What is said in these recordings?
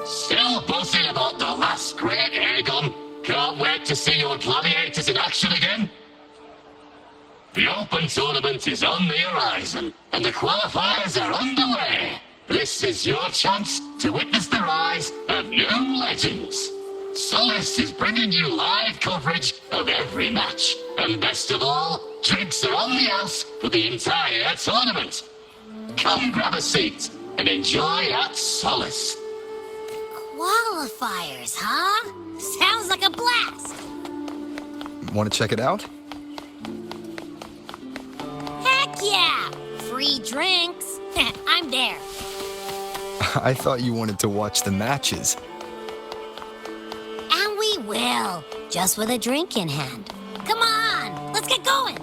Still buzzing about the last great airgun? Can't wait to see your gladiators in action again? The Open Tournament is on the horizon, and the qualifiers are underway. This is your chance to witness the rise of new legends. Solace is bringing you live coverage of every match. And best of all, drinks are on the house for the entire tournament. Come grab a seat and enjoy at Solace. Qualifiers, huh? Sounds like a blast! Want to check it out? Heck yeah! Free drinks. I'm there. I thought you wanted to watch the matches. And we will. Just with a drink in hand. Come on, let's get going!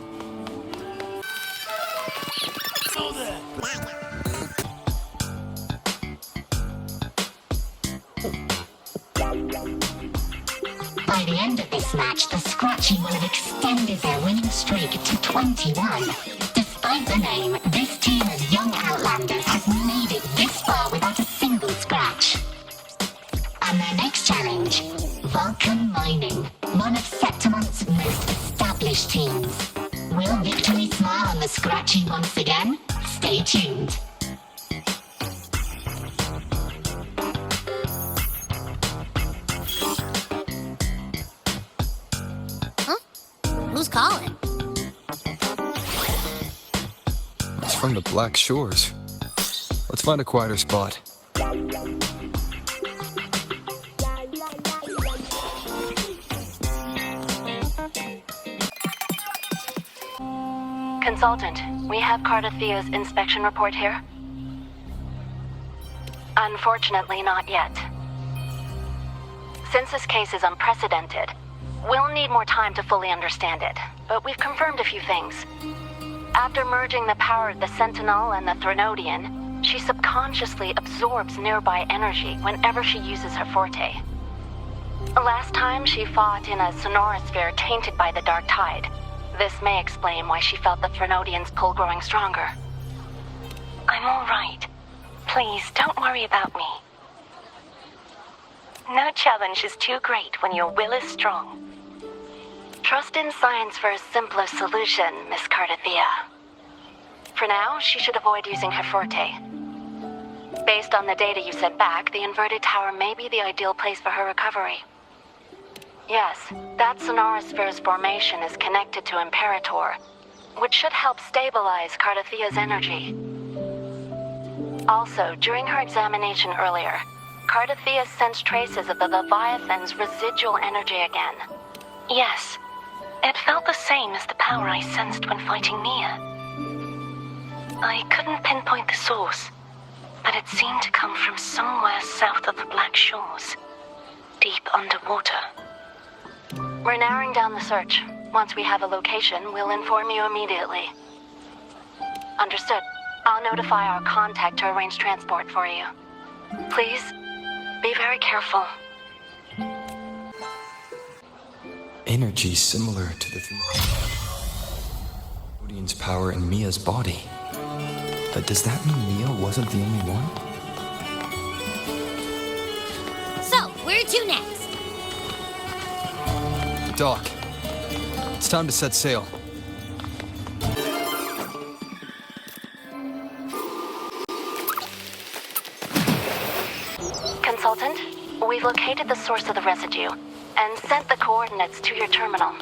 By the end of this match, the Scratchy will have extended their winning streak to 21. Despite the name, this team of young Outlanders has made it this far without a single scratch. And their next challenge, Vulcan Mining, one of Septimont's most established teams. Will victory smile on the Scratchy once again? Stay tuned. Who's calling? It's from the Black Shores. Let's find a quieter spot. Consultant, we have Cardathia's inspection report here. Unfortunately, not yet. Since this case is unprecedented, we'll need more time to fully understand it, but we've confirmed a few things. After merging the power of the Sentinel and the Threnodian, she subconsciously absorbs nearby energy whenever she uses her forte. Last time she fought in a sonorosphere tainted by the Dark Tide. This may explain why she felt the Threnodian's pull growing stronger. I'm all right. Please, don't worry about me. No challenge is too great when your will is strong. Trust in science for a simpler solution, Miss Cardathia. For now, she should avoid using her forte. Based on the data you sent back, the inverted tower may be the ideal place for her recovery. Yes, that sonorosphere's formation is connected to Imperator, which should help stabilize Cardathia's energy. Also, during her examination earlier, Cardathia sensed traces of the Leviathan's residual energy again. Yes, it felt the same as the power I sensed when fighting Nia. I couldn't pinpoint the source, but it seemed to come from somewhere south of the Black Shores, deep underwater. We're narrowing down the search. Once we have a location, we'll inform you immediately. Understood. I'll notify our contact to arrange transport for you. Please, be very careful. Energy similar to the Odin's power in Mia's body. But does that mean Mia wasn't the only one? So, where to next? Doc, it's time to set sail. Consultant, we've located the source of the residue and sent the coordinates to your terminal.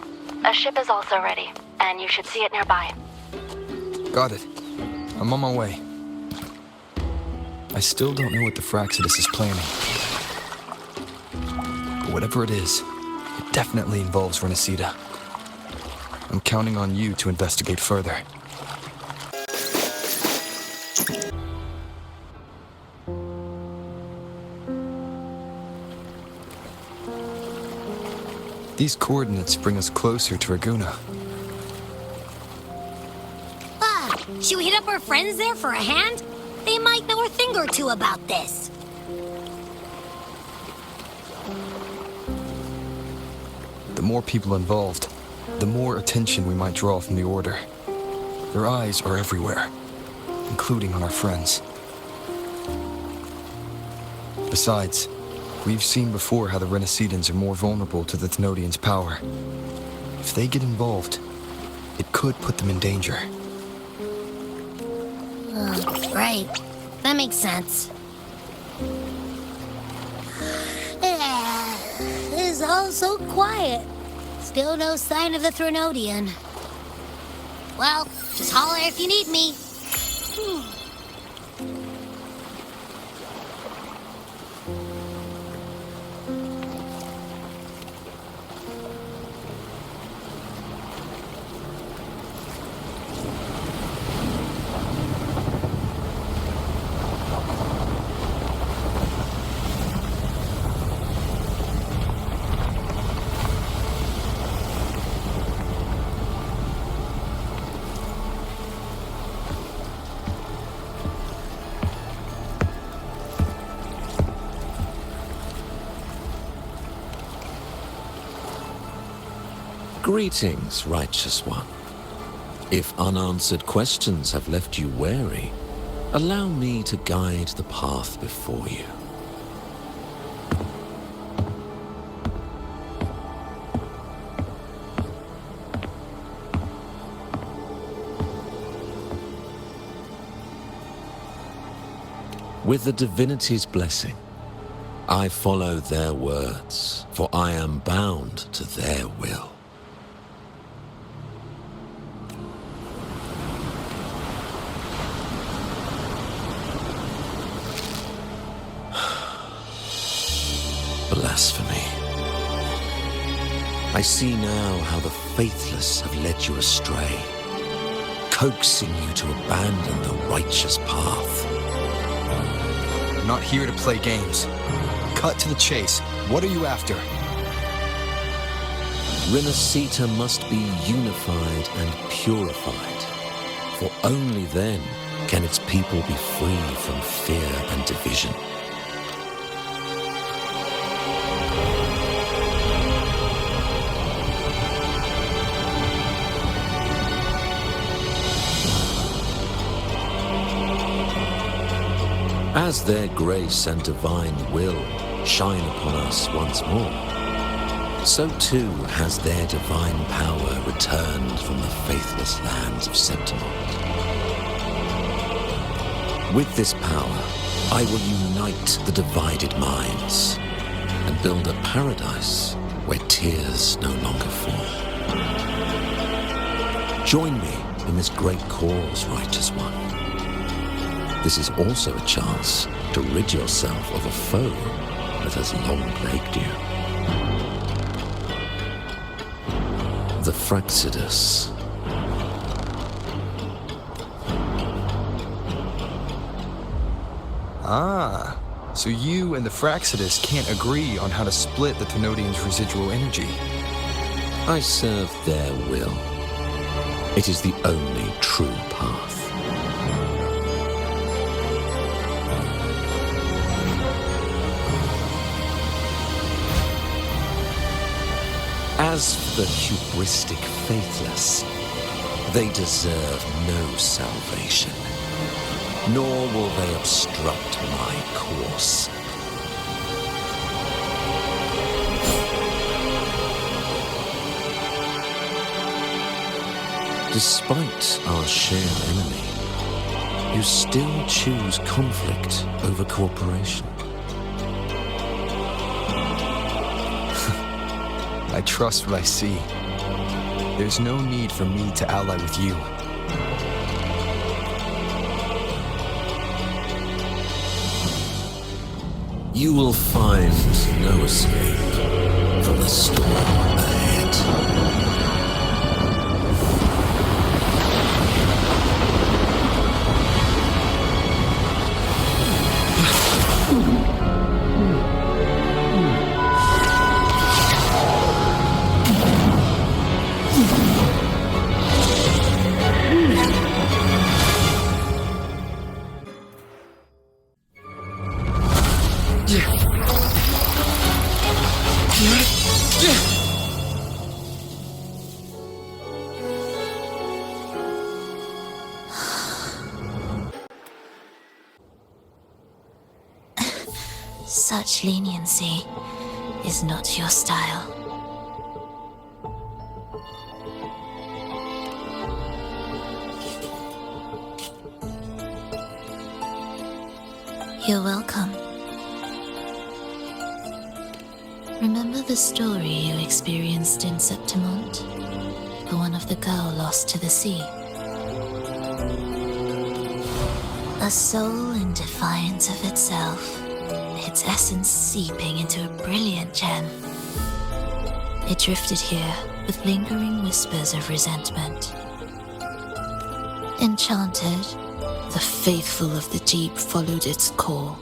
A ship is also ready, and you should see it nearby. Got it. I'm on my way. I still don't know what the Fraxidus is planning. But whatever it is, it definitely involves Renacida. I'm counting on you to investigate further. These coordinates bring us closer to Raguna. Should we hit up our friends there for a hand? They might know a thing or two about this. The more people involved, the more attention we might draw from the Order. Their eyes are everywhere, including on our friends. Besides, We've seen before how the Renacedans are more vulnerable to the Thenodians' power. If they get involved, it could put them in danger. Right. That makes sense. It's all so quiet. Still no sign of the Thenodian. Well, just holler if you need me. Greetings, righteous one. If unanswered questions have left you wary, allow me to guide the path before you. With the divinity's blessing, I follow their words, for I am bound to their will. Blasphemy. I see now how the faithless have led you astray, coaxing you to abandon the righteous path. I'm not here to play games. Cut to the chase. What are you after? Renacita must be unified and purified, for only then can its people be free from fear and division. As their grace and divine will shine upon us once more, so too has their divine power returned from the faithless lands of Septimont. With this power, I will unite the divided minds and build a paradise where tears no longer fall. Join me in this great cause, righteous one. This is also a chance to rid yourself of a foe that has long plagued you. The Fraxidus. Ah, so you and the Fraxidus can't agree on how to split the Thenodians' residual energy. I serve their will. It is the only true path. As for the hubristic faithless, they deserve no salvation, nor will they obstruct my course. Despite our shared enemy, you still choose conflict over cooperation. I trust what I see. There's no need for me to ally with you. You will find no escape from the storm ahead. Such leniency is not your style. You're welcome. Remember the story you experienced in Septimont? The one of the girl lost to the sea? A soul in defiance of itself, its essence seeping into a brilliant gem. It drifted here with lingering whispers of resentment. Enchanted, the faithful of the deep followed its call,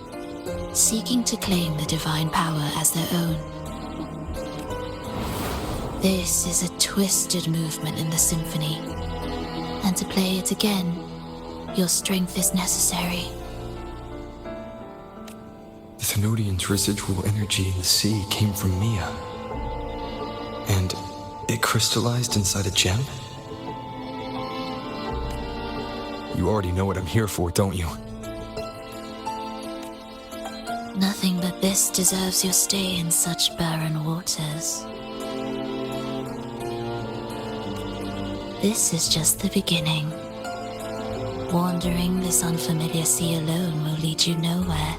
seeking to claim the divine power as their own. This is a twisted movement in the symphony, and to play it again, your strength is necessary. The Thenodian's residual energy in the sea came from Mia. And it crystallized inside a gem? You already know what I'm here for, don't you? Nothing but this deserves your stay in such barren waters. This is just the beginning. Wandering this unfamiliar sea alone will lead you nowhere,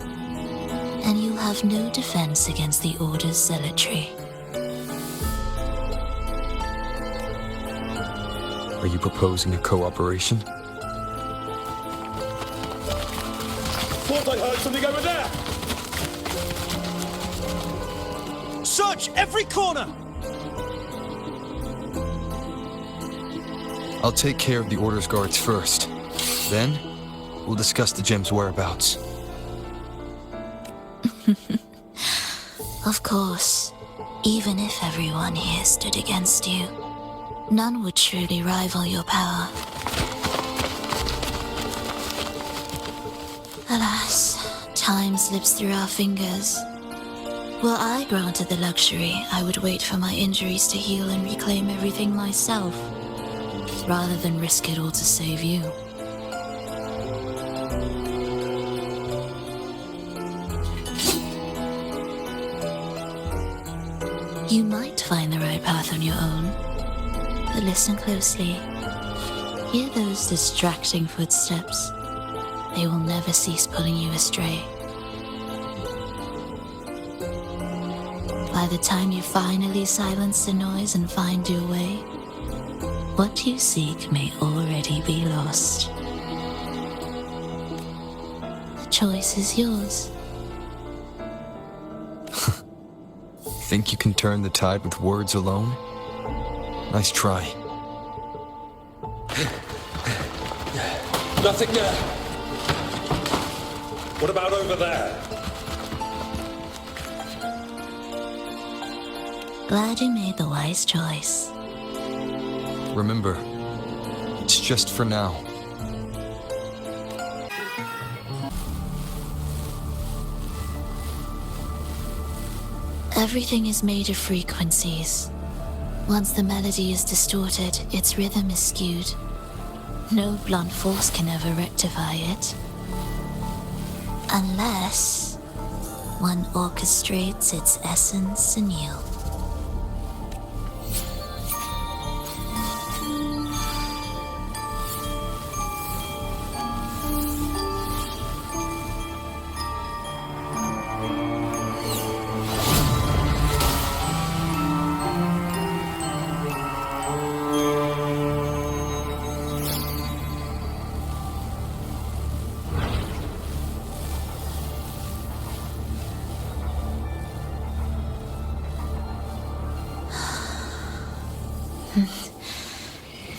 and you'll have no defense against the Order's zealotry. Are you proposing a cooperation? Thought I heard something over there! Search every corner! I'll take care of the Order's guards first. Then, we'll discuss the gem's whereabouts. Of course, even if everyone here stood against you, none would truly rival your power. Alas, time slips through our fingers. Were I granted the luxury, I would wait for my injuries to heal and reclaim everything myself, rather than risk it all to save you. You might find the right path on your own, but listen closely. Hear those distracting footsteps. They will never cease pulling you astray. By the time you finally silence the noise and find your way, what you seek may already be lost. The choice is yours. Think you can turn the tide with words alone? Nice try. Nothing there! What about over there? Glad you made the wise choice. Remember, it's just for now. Everything is made of frequencies. Once the melody is distorted, its rhythm is skewed. No blunt force can ever rectify it. Unless one orchestrates its essence anew.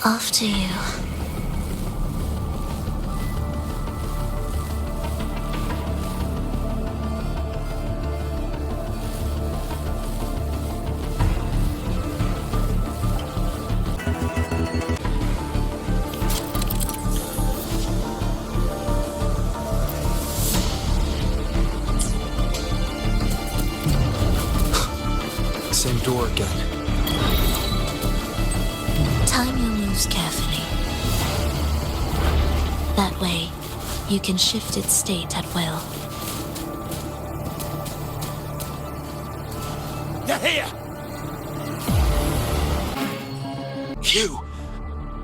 After you. Same door again. Time your moves carefully. That way, you can shift its state at will. They're here! You!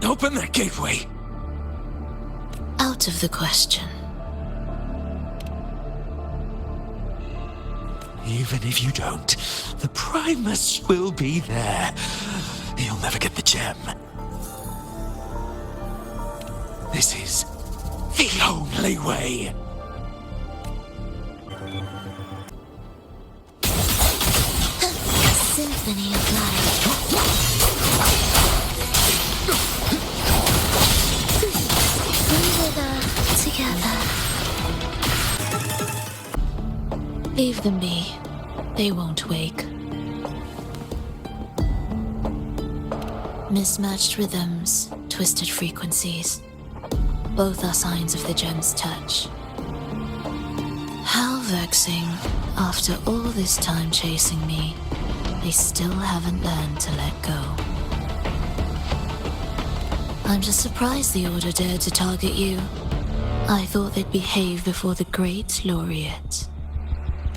Open that gateway! Out of the question. Even if you don't, the Primus will be there. You'll never get the gem. This is the only way. Symphony of life. Together. Leave them be. They won't wake. Mismatched rhythms, twisted frequencies. Both are signs of the gem's touch. How vexing. After all this time chasing me, they still haven't learned to let go. I'm just surprised the Order dared to target you. I thought they'd behave before the Great Laureate.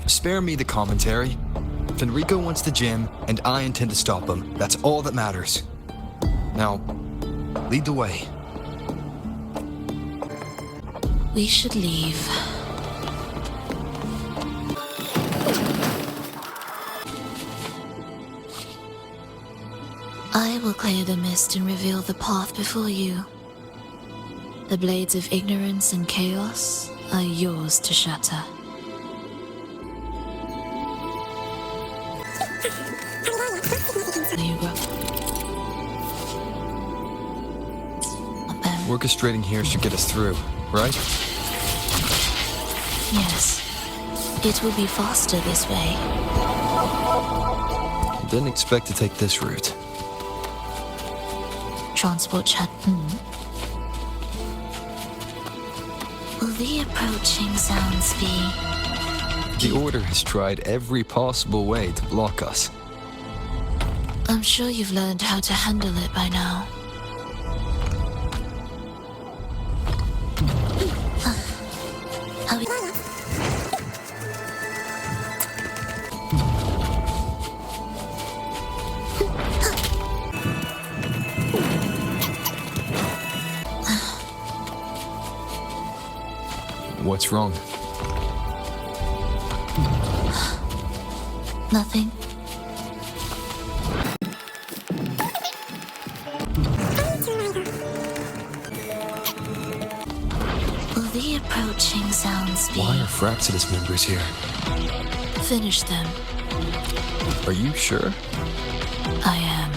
Spare me the commentary. Fenrico wants the gem, and I intend to stop him. That's all that matters. Now, lead the way. We should leave. I will clear the mist and reveal the path before you. The blades of ignorance and chaos are yours to shatter. Orchestrating here should get us through, right? Yes. It will be faster this way. Didn't expect to take this route. Transport chat. Will the approaching sounds be... The Order has tried every possible way to block us. I'm sure you've learned how to handle it by now. What's wrong? Nothing. Will the approaching sounds be... Why are Fraxidus members here? Finish them. Are you sure? I am.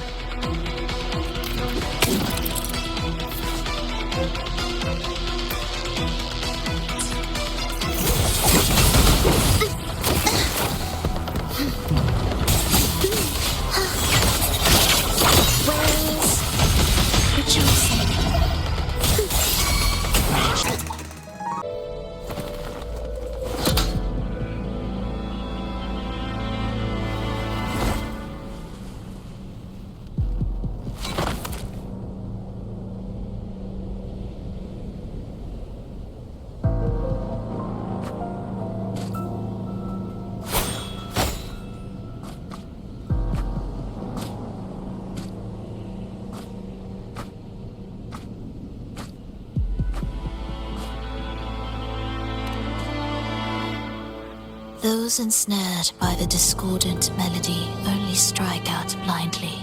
Those ensnared by the discordant melody only strike out blindly.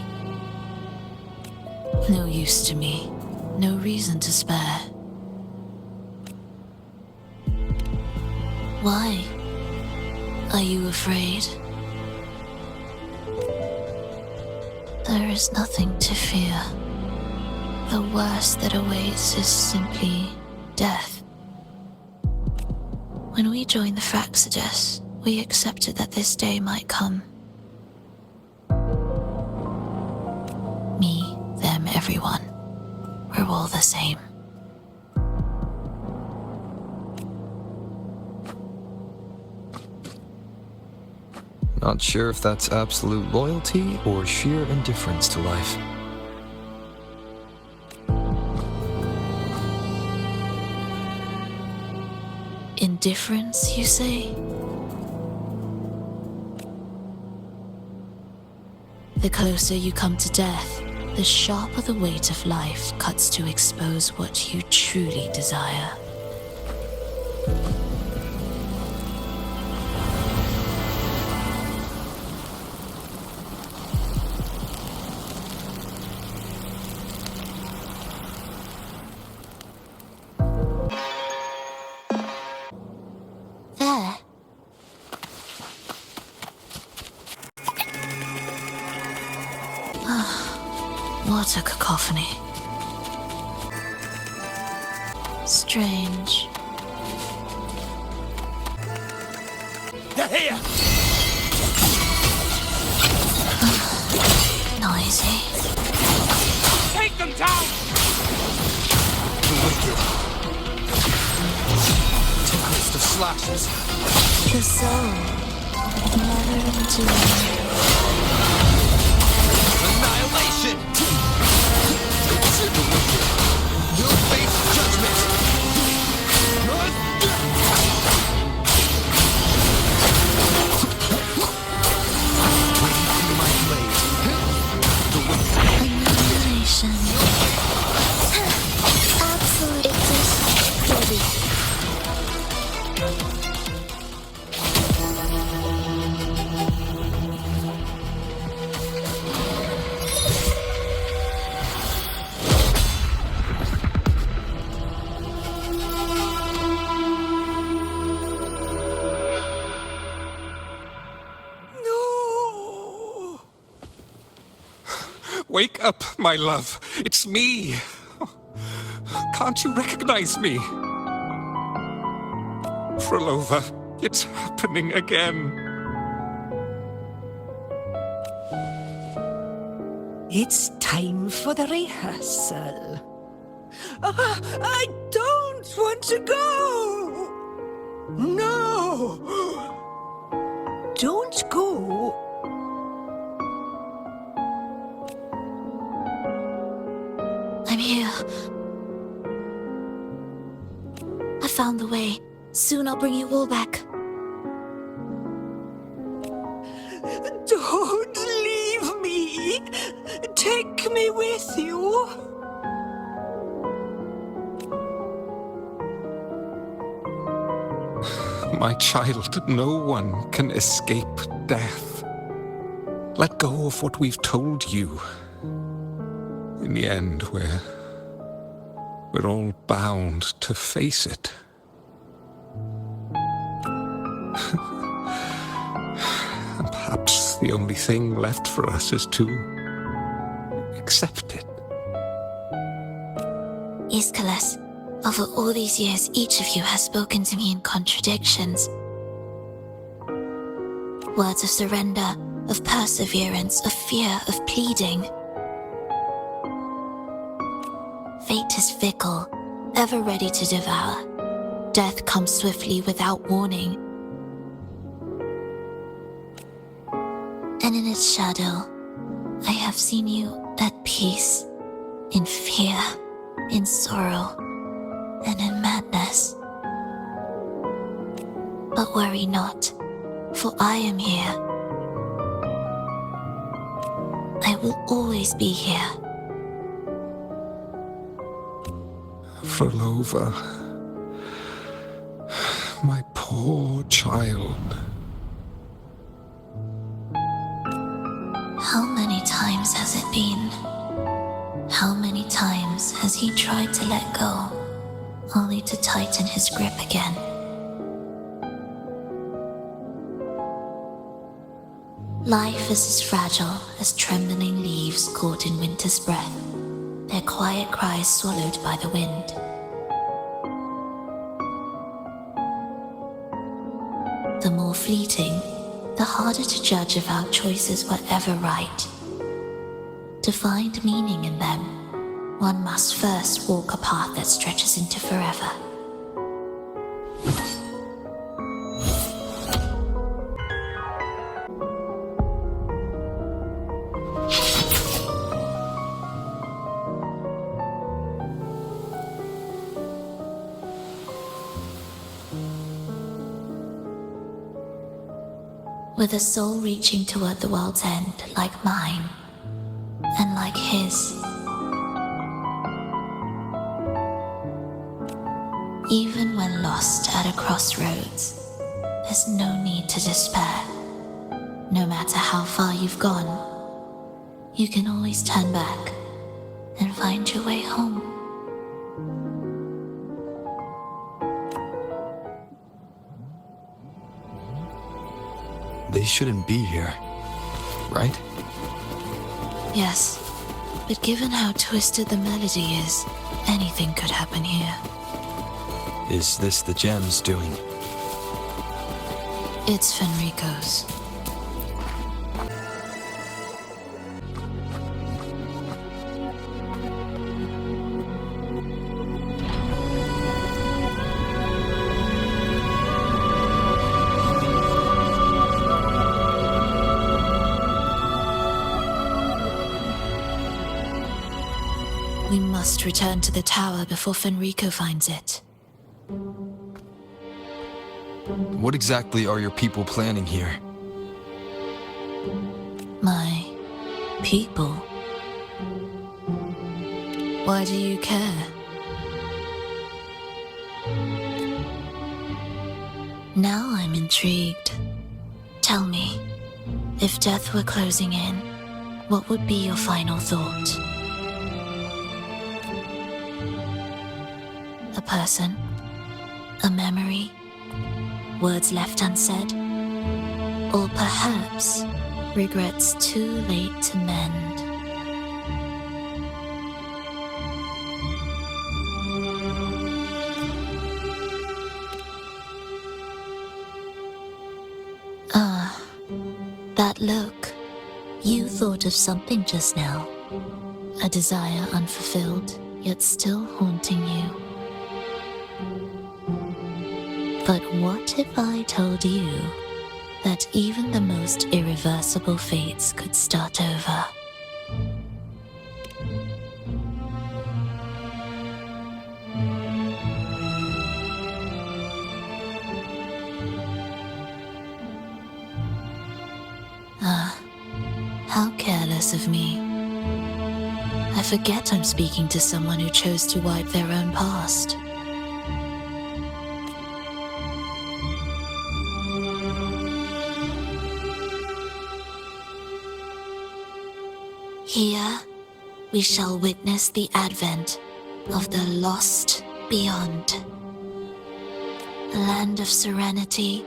No use to me, no reason to spare. Why? Are you afraid? There is nothing to fear. The worst that awaits is simply death. When we joined the Fraxidus, we accepted that this day might come. Me, them, everyone. We're all the same. Not sure if that's absolute loyalty or sheer indifference to life. Indifference, you say? The closer you come to death, the sharper the weight of life cuts to expose what you truly desire. There. What a cacophony. Strange. They're here! Noisy. Take them down! The wicked. Tempest of slashes. The soul. Never enduring. Annihilation! The wicked. You'll face judgment! Waiting for my blade. The wicked. Annihilation. Absolute existence. Ready. No! Wake up, my love. It's me. Can't you recognize me? Frolova, it's happening again. It's time for the rehearsal. I don't want to go! No! Don't go! I'm here. I found the way. Soon I'll bring you all back. Don't leave me! Take me with you! My child, no one can escape death. Let go of what we've told you. In the end, we're all bound to face it. And perhaps the only thing left for us is to accept it. Aeschylus, over all these years, each of you has spoken to me in contradictions. Words of surrender, of perseverance, of fear, of pleading. Fate is fickle, ever ready to devour. Death comes swiftly without warning. And in its shadow, I have seen you at peace, in fear, in sorrow, and in madness. But worry not, for I am here. I will always be here. Frolova, my poor child. How many times has it been? How many times has he tried to let go, only to tighten his grip again? Life is as fragile as trembling leaves caught in winter's breath, their quiet cries swallowed by the wind. The more fleeting, the harder to judge if our choices were ever right. To find meaning in them, one must first walk a path that stretches into forever. with a soul reaching toward the world's end like mine, and like his. Even when lost at a crossroads, there's no need to despair. No matter how far you've gone, you can always turn back and find your way home. They shouldn't be here, right? Yes, but given how twisted the melody is, anything could happen here. Is this the gem's doing? It's Fenrico's. We must return to the tower before Fenrico finds it. What exactly are your people planning here? My people? Why do you care? Now I'm intrigued. Tell me, if death were closing in, what would be your final thought? A person? A memory? Words left unsaid? Or perhaps regrets too late to mend? Ah, that look. You thought of something just now. A desire unfulfilled, yet still haunting you. But what if I told you that even the most irreversible fates could start over? Ah, how careless of me. I forget I'm speaking to someone who chose to wipe their own past. Here, we shall witness the advent of the lost beyond. A land of serenity,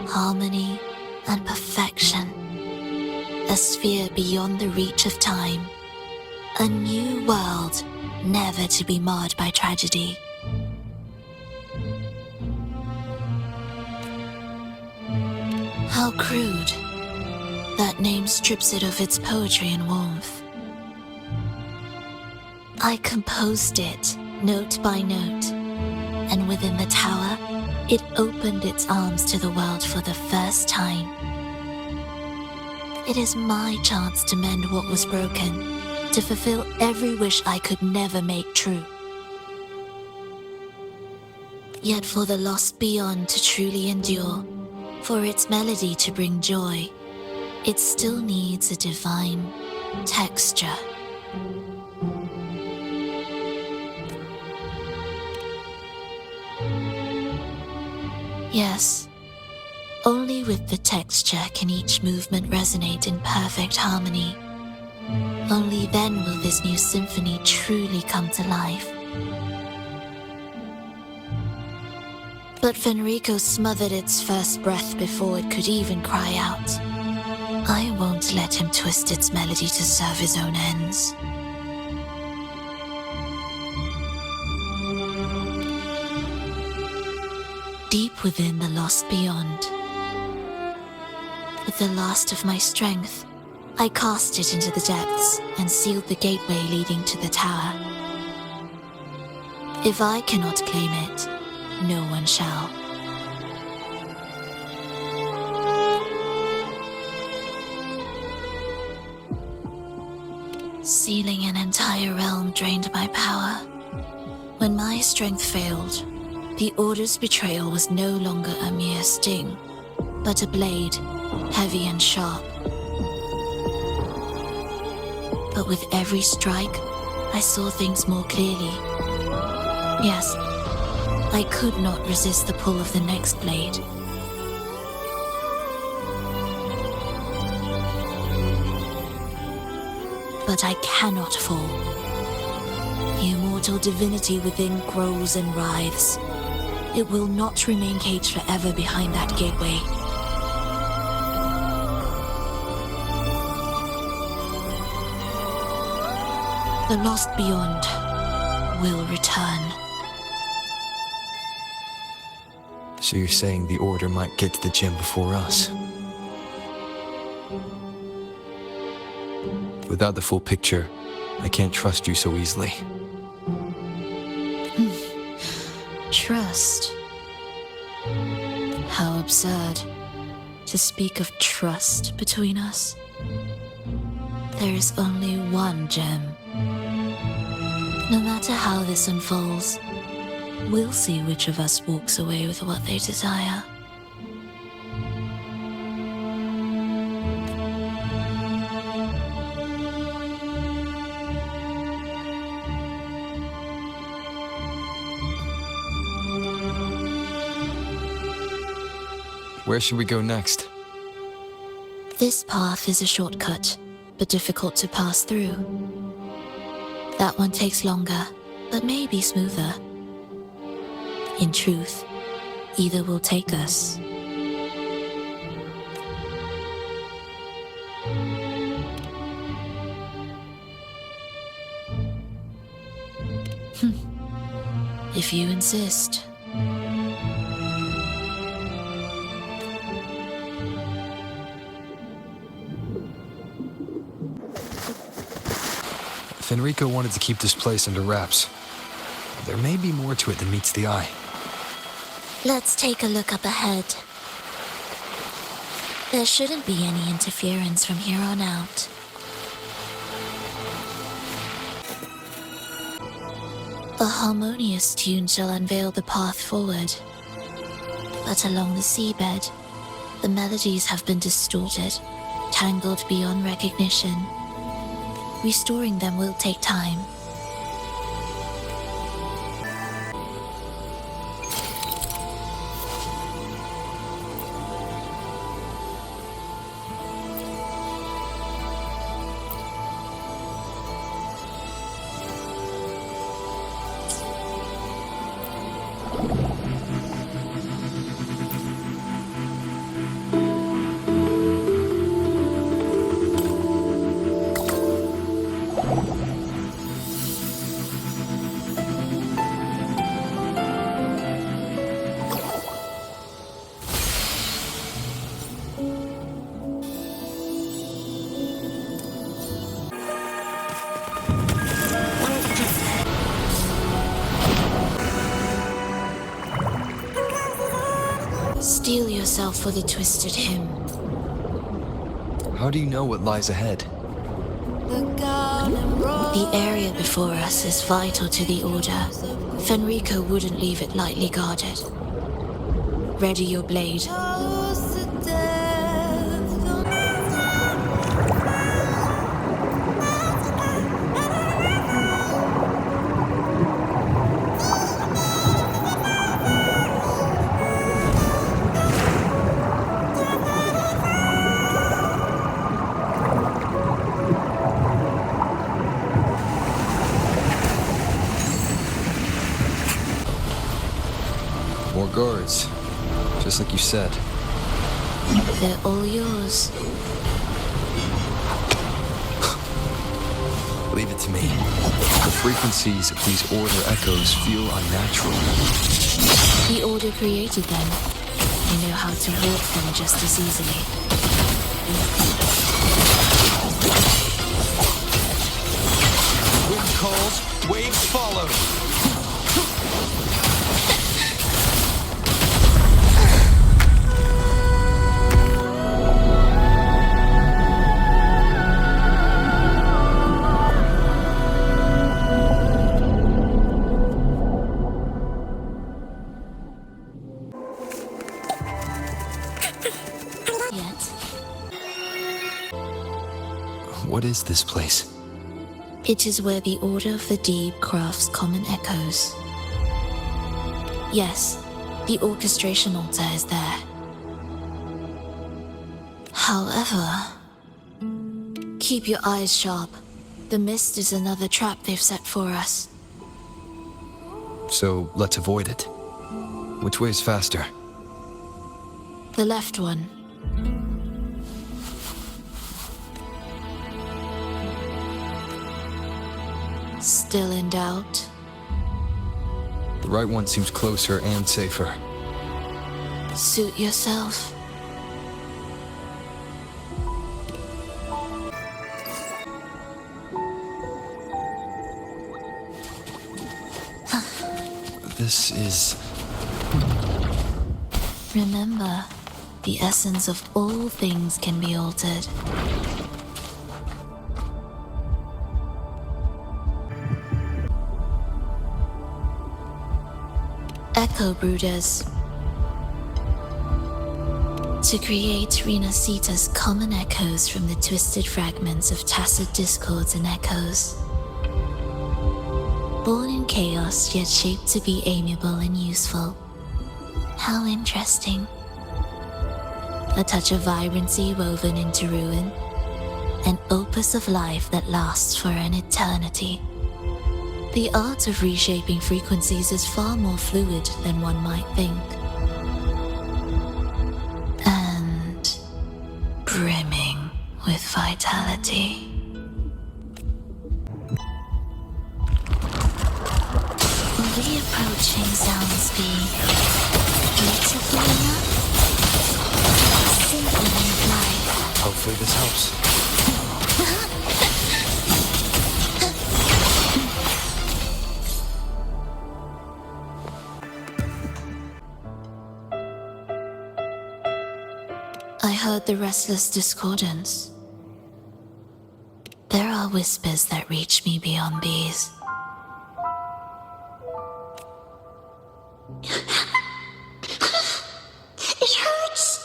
harmony, and perfection. A sphere beyond the reach of time. A new world, never to be marred by tragedy. How crude. That name strips it of its poetry and warmth. I composed it, note by note, and within the tower, it opened its arms to the world for the first time. It is my chance to mend what was broken, to fulfill every wish I could never make true. Yet for the lost beyond to truly endure, for its melody to bring joy, it still needs a divine texture. Yes, only with the texture can each movement resonate in perfect harmony. Only then will this new symphony truly come to life. But Fenrico smothered its first breath before it could even cry out. I won't let him twist its melody to serve his own ends. Deep within the lost beyond, with the last of my strength, I cast it into the depths and sealed the gateway leading to the tower. If I cannot claim it, no one shall. Sealing an entire realm drained my power. When my strength failed, the Order's betrayal was no longer a mere sting, but a blade heavy and sharp. But with every strike, I saw things more clearly. Yes, I could not resist the pull of the next blade. But I cannot fall. The immortal divinity within grows and writhes. It will not remain caged forever behind that gateway. The lost beyond will return. So you're saying the Order might get to the gem before us? Without the full picture, I can't trust you so easily. Trust? How absurd to speak of trust between us. There is only one gem. No matter how this unfolds, we'll see which of us walks away with what they desire. Where should we go next? This path is a shortcut, but difficult to pass through. That one takes longer, but may be smoother. In truth, either will take us. If you insist. Fenrico wanted to keep this place under wraps. There may be more to it than meets the eye. Let's take a look up ahead. There shouldn't be any interference from here on out. A harmonious tune shall unveil the path forward. But along the seabed, the melodies have been distorted, tangled beyond recognition. Restoring them will take time. Steel yourself for the twisted hymn. How do you know what lies ahead? The area before us is vital to the Order. Fenrico wouldn't leave it lightly guarded. Ready your blade. More guards, just like you said. They're all yours. Leave it to me. The frequencies of these Order echoes feel unnatural. The Order created them. They know how to warp them just as easily. Wind calls, waves follow. Yet, What is this place? It is where the Order of the Deep crafts common echoes. Yes, the orchestration altar is there. However, keep your eyes sharp. The mist is another trap they've set for us. So let's avoid it. Which way is faster? The left one. Still in doubt? The right one seems closer and safer. Suit yourself. This is... Remember, the essence of all things can be altered. Echo Brooders. To create Rena Sita's common echoes from the twisted fragments of tacit discords and echoes. Born in chaos, yet shaped to be amiable and useful. How interesting. A touch of vibrancy woven into ruin. An opus of life that lasts for an eternity. The art of reshaping frequencies is far more fluid than one might think. And brimming with vitality. Will the approaching sounds be beautiful enough? Symphony of life. Hopefully this helps. I heard the restless discordance. There are whispers that reach me beyond these. It hurts.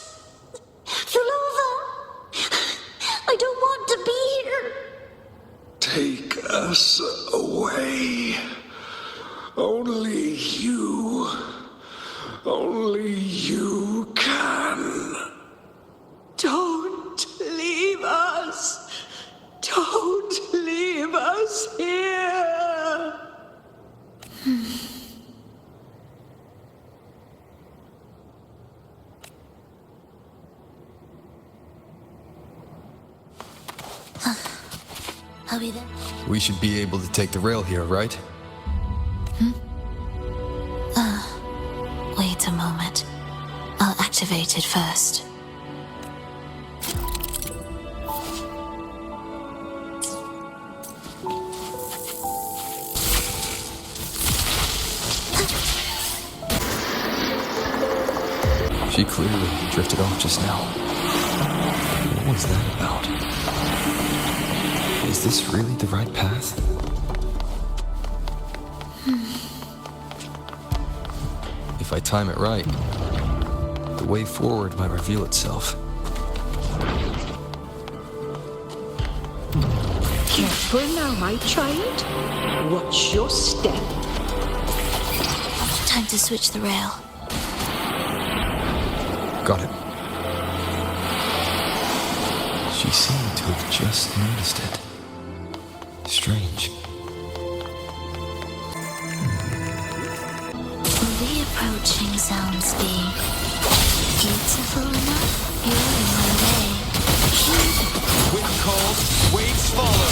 Fulova. I don't want to be here. Take us away. Only you can. Don't leave us. Don't leave us here. Are we there? We should be able to take the rail here, right? Wait a moment. I'll activate it first. She clearly drifted off just now. What was that about? Is this really the right path? If I time it right, the way forward might reveal itself. Careful now, my child. Watch your step. Time to switch the rail. Got it. She seemed to have just noticed it. Strange. Will the approaching sounds be beautiful enough? You're in my way. Wind calls, waves follow.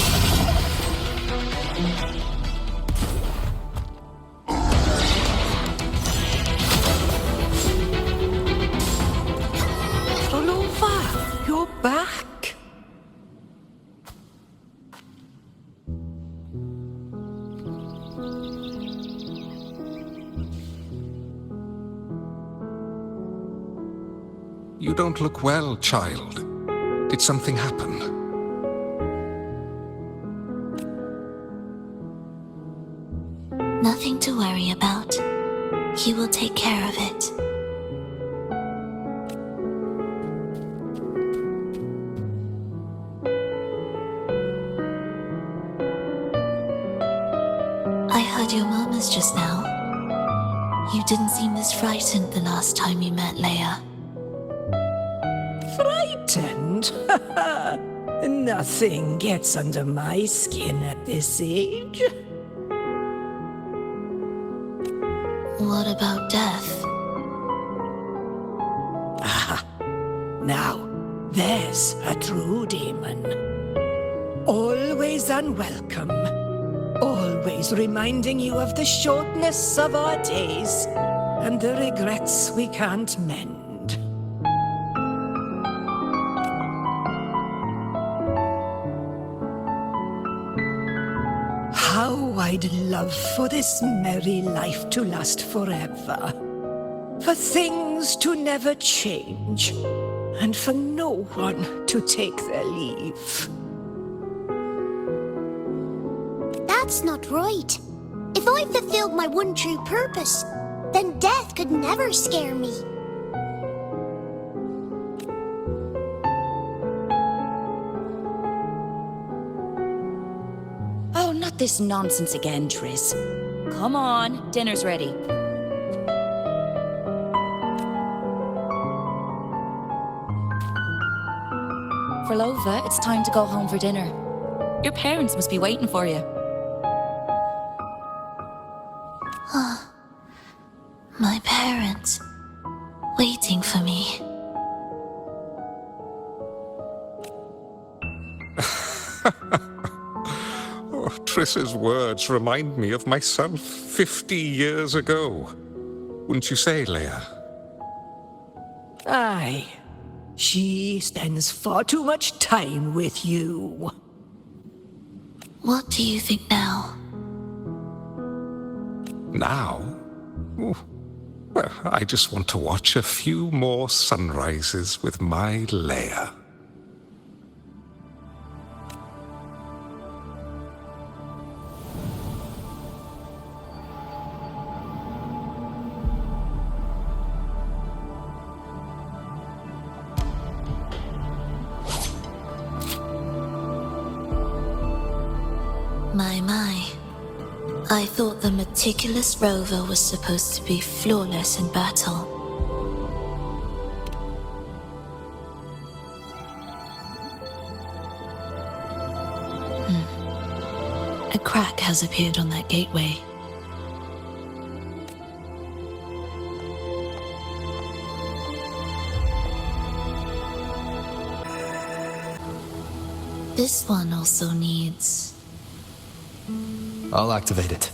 Fulova, you're back. You don't look well, child. Did something happen? Nothing to worry about. He will take care of it. heard your murmurs just now. You didn't seem this frightened the last time you met Leia. Frightened? Nothing gets under my skin at this age. What about death? Now, there's a true demon. Always unwelcome. Always reminding you of the shortness of our days and the regrets we can't mend. How I'd love for this merry life to last forever. For things to never change. And for no one to take their leave. That's not right. If I fulfilled my one true purpose, then death could never scare me. Oh, not this nonsense again, Triss. Come on, dinner's ready. Lova, it's time to go home for dinner. Your parents must be waiting for you. My parents, waiting for me. Oh, Triss's words remind me of myself 50 years ago. Wouldn't you say, Leia? Aye. She spends far too much time with you. What do you think now? Now? Oh, well, I just want to watch a few more sunrises with my Leia. My. I thought the meticulous rover was supposed to be flawless in battle. A crack has appeared on that gateway. This one also needs... I'll activate it.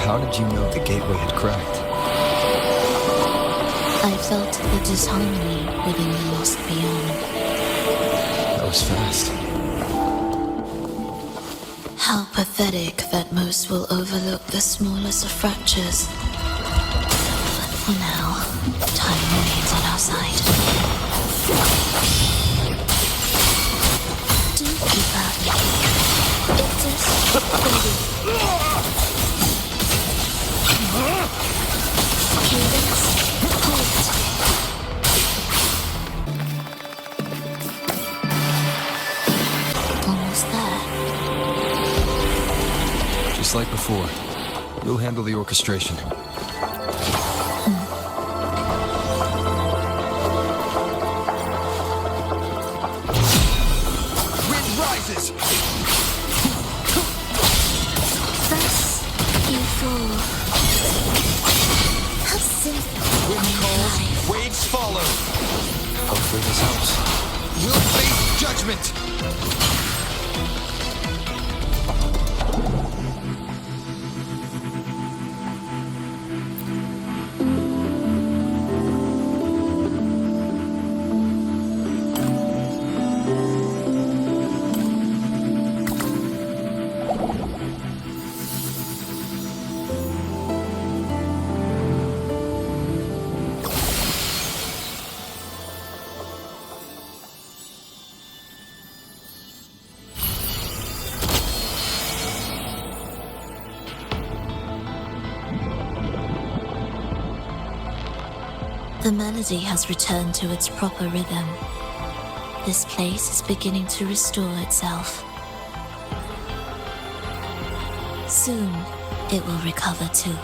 How did you know the gateway had cracked? I felt the disharmony within the lost beyond. That was fast. How pathetic that most will overlook the smallest of fractures. But for now, time remains on our side. Do keep up. It's just baby. Cadence, halt. Almost there. Just like before. We'll handle the orchestration. Wind rises! Thus, you fall. How simple. Wind calls, waves follow. Hopefully this helps. We'll face judgment! The melody has returned to its proper rhythm. This place is beginning to restore itself. Soon, it will recover too.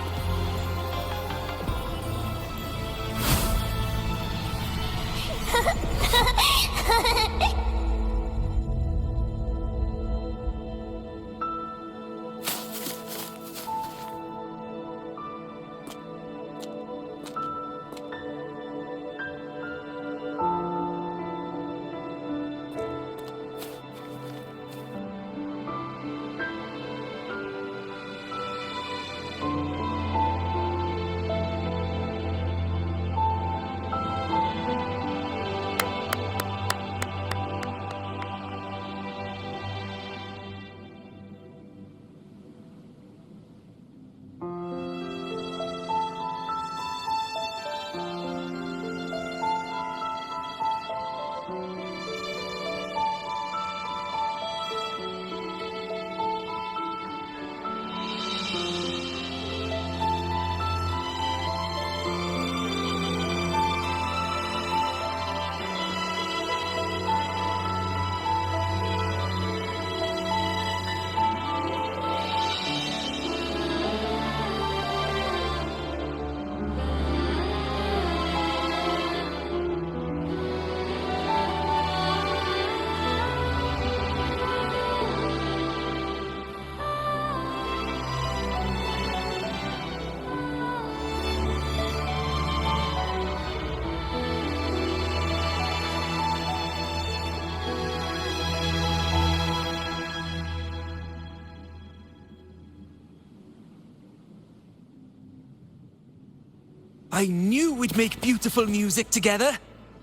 I knew we'd make beautiful music together.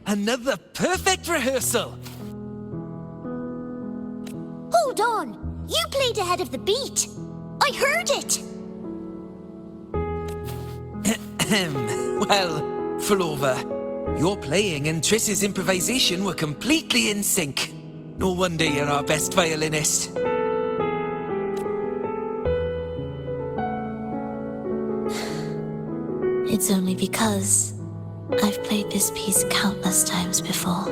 Another perfect rehearsal. Hold on! You played ahead of the beat! I heard it! Well, Flova, your playing and Triss's improvisation were completely in sync. No wonder you're our best violinist. It's only because I've played this piece countless times before.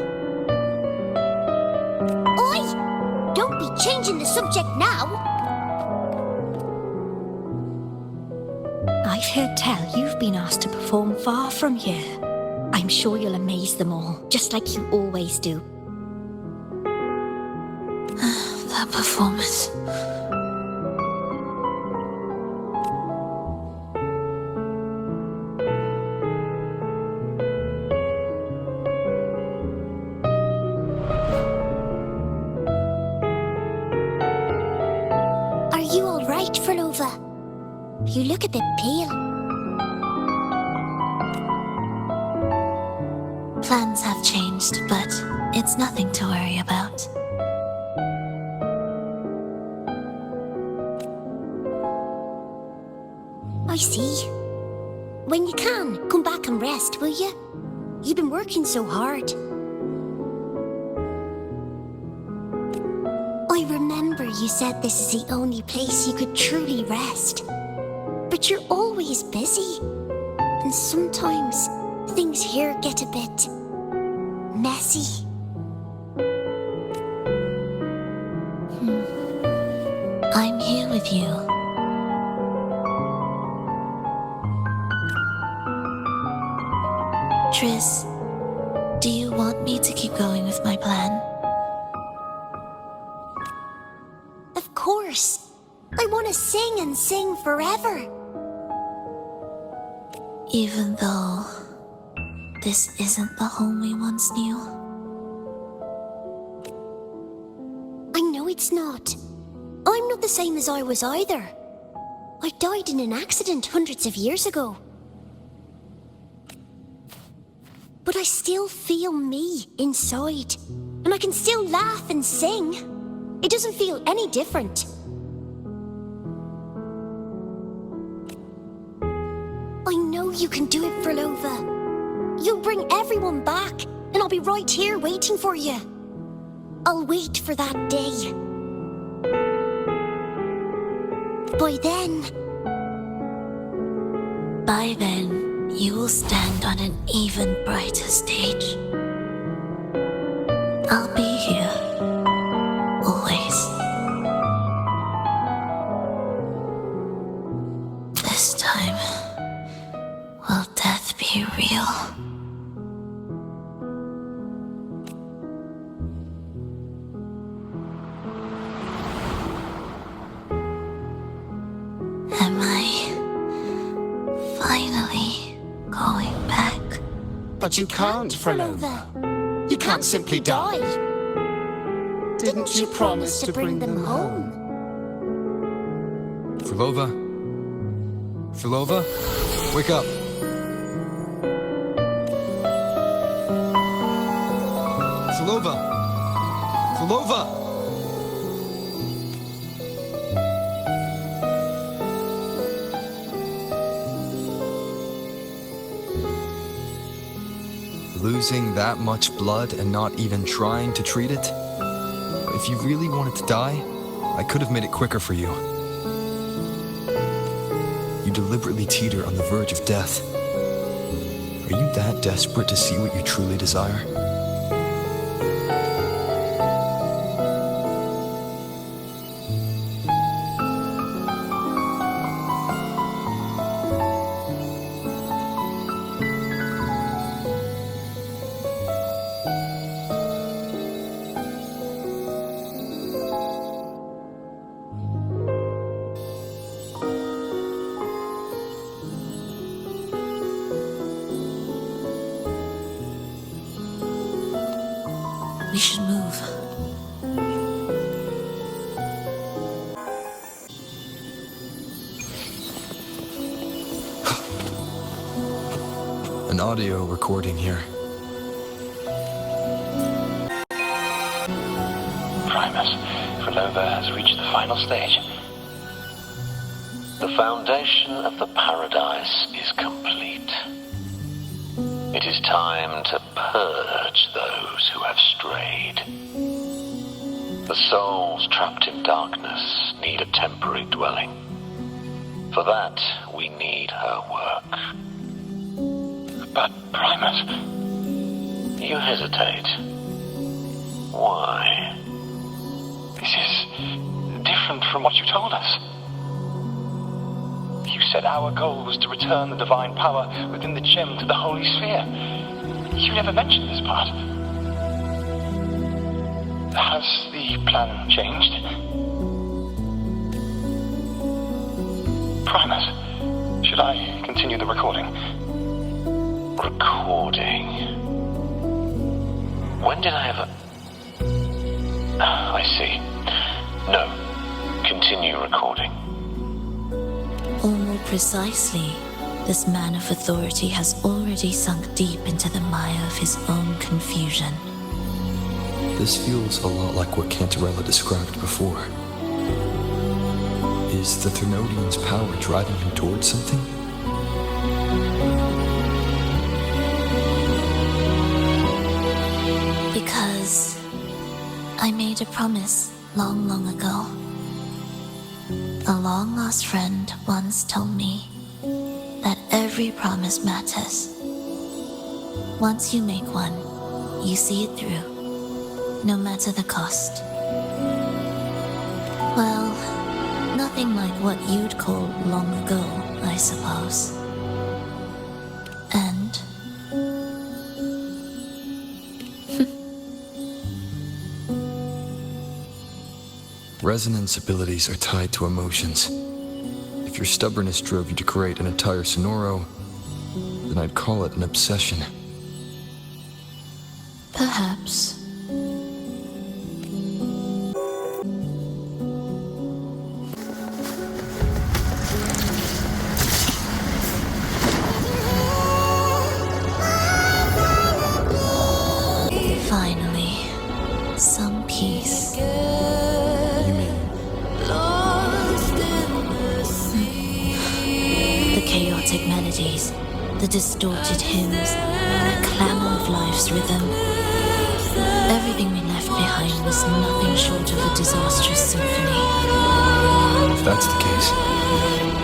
Oi! Don't be changing the subject now! I've heard tell you've been asked to perform far from here. I'm sure you'll amaze them all, just like you always do. That performance. Are you alright, Flova? You look a bit pale. Plans have changed, but it's nothing to worry about. I see. When you can, come back and rest, will you? You've been working so hard. I remember you said this is the only place you could truly rest. But you're always busy. And sometimes things here get a bit messy. I'm here with you. Triss, do you want me to keep going with my plan? Of course. I want to sing and sing forever. Even though this isn't the home we once knew? I know it's not. I'm not the same as I was either. I died in an accident hundreds of years ago. But I still feel me inside. And I can still laugh and sing. It doesn't feel any different. I know you can do it, Flova. You'll bring everyone back, and I'll be right here waiting for you. I'll wait for that day. By then, you will stand on an even brighter stage. I'll be here, always. This time, will death be real? Am I finally going back? But you can't, Frolova. You can't simply die. Didn't you promise to bring them home? Frolova? Frolova? Wake up. Frolova! Frolova! Losing that much blood and not even trying to treat it? If you really wanted to die, I could have made it quicker for you. You deliberately teeter on the verge of death. Are you that desperate to see what you truly desire? We should move. An audio recording here. Primus, Frolova has reached the final stage. The foundation of the paradise is complete. It is time to purge those who have strayed. The souls trapped in darkness need a temporary dwelling. For that, we need her work. But, Primus... You hesitate. Why? This is different from what you told us. You said our goal was to return the divine power within the gem to the Holy Sphere. You never mentioned this part. Has the plan changed? Primus, should I continue the recording? Recording? When did I ever... I see. No. Continue recording. Or more precisely, this man of authority has already sunk deep into the mire of his own confusion. This feels a lot like what Cantarella described before. Is the Thermodian's power driving him towards something? Because I made a promise long, long ago. A long-lost friend once told me that every promise matters. Once you make one, you see it through, no matter the cost. Well, nothing like what you'd call long ago, I suppose. And... Resonance abilities are tied to emotions. If your stubbornness drove you to create an entire Sonoro, then I'd call it an obsession. perhaps. Finally, some peace. You mean? The chaotic melodies, the distorted hymns, the clamor of life's rhythm. Everything we left behind was nothing short of a disastrous symphony. If that's the case,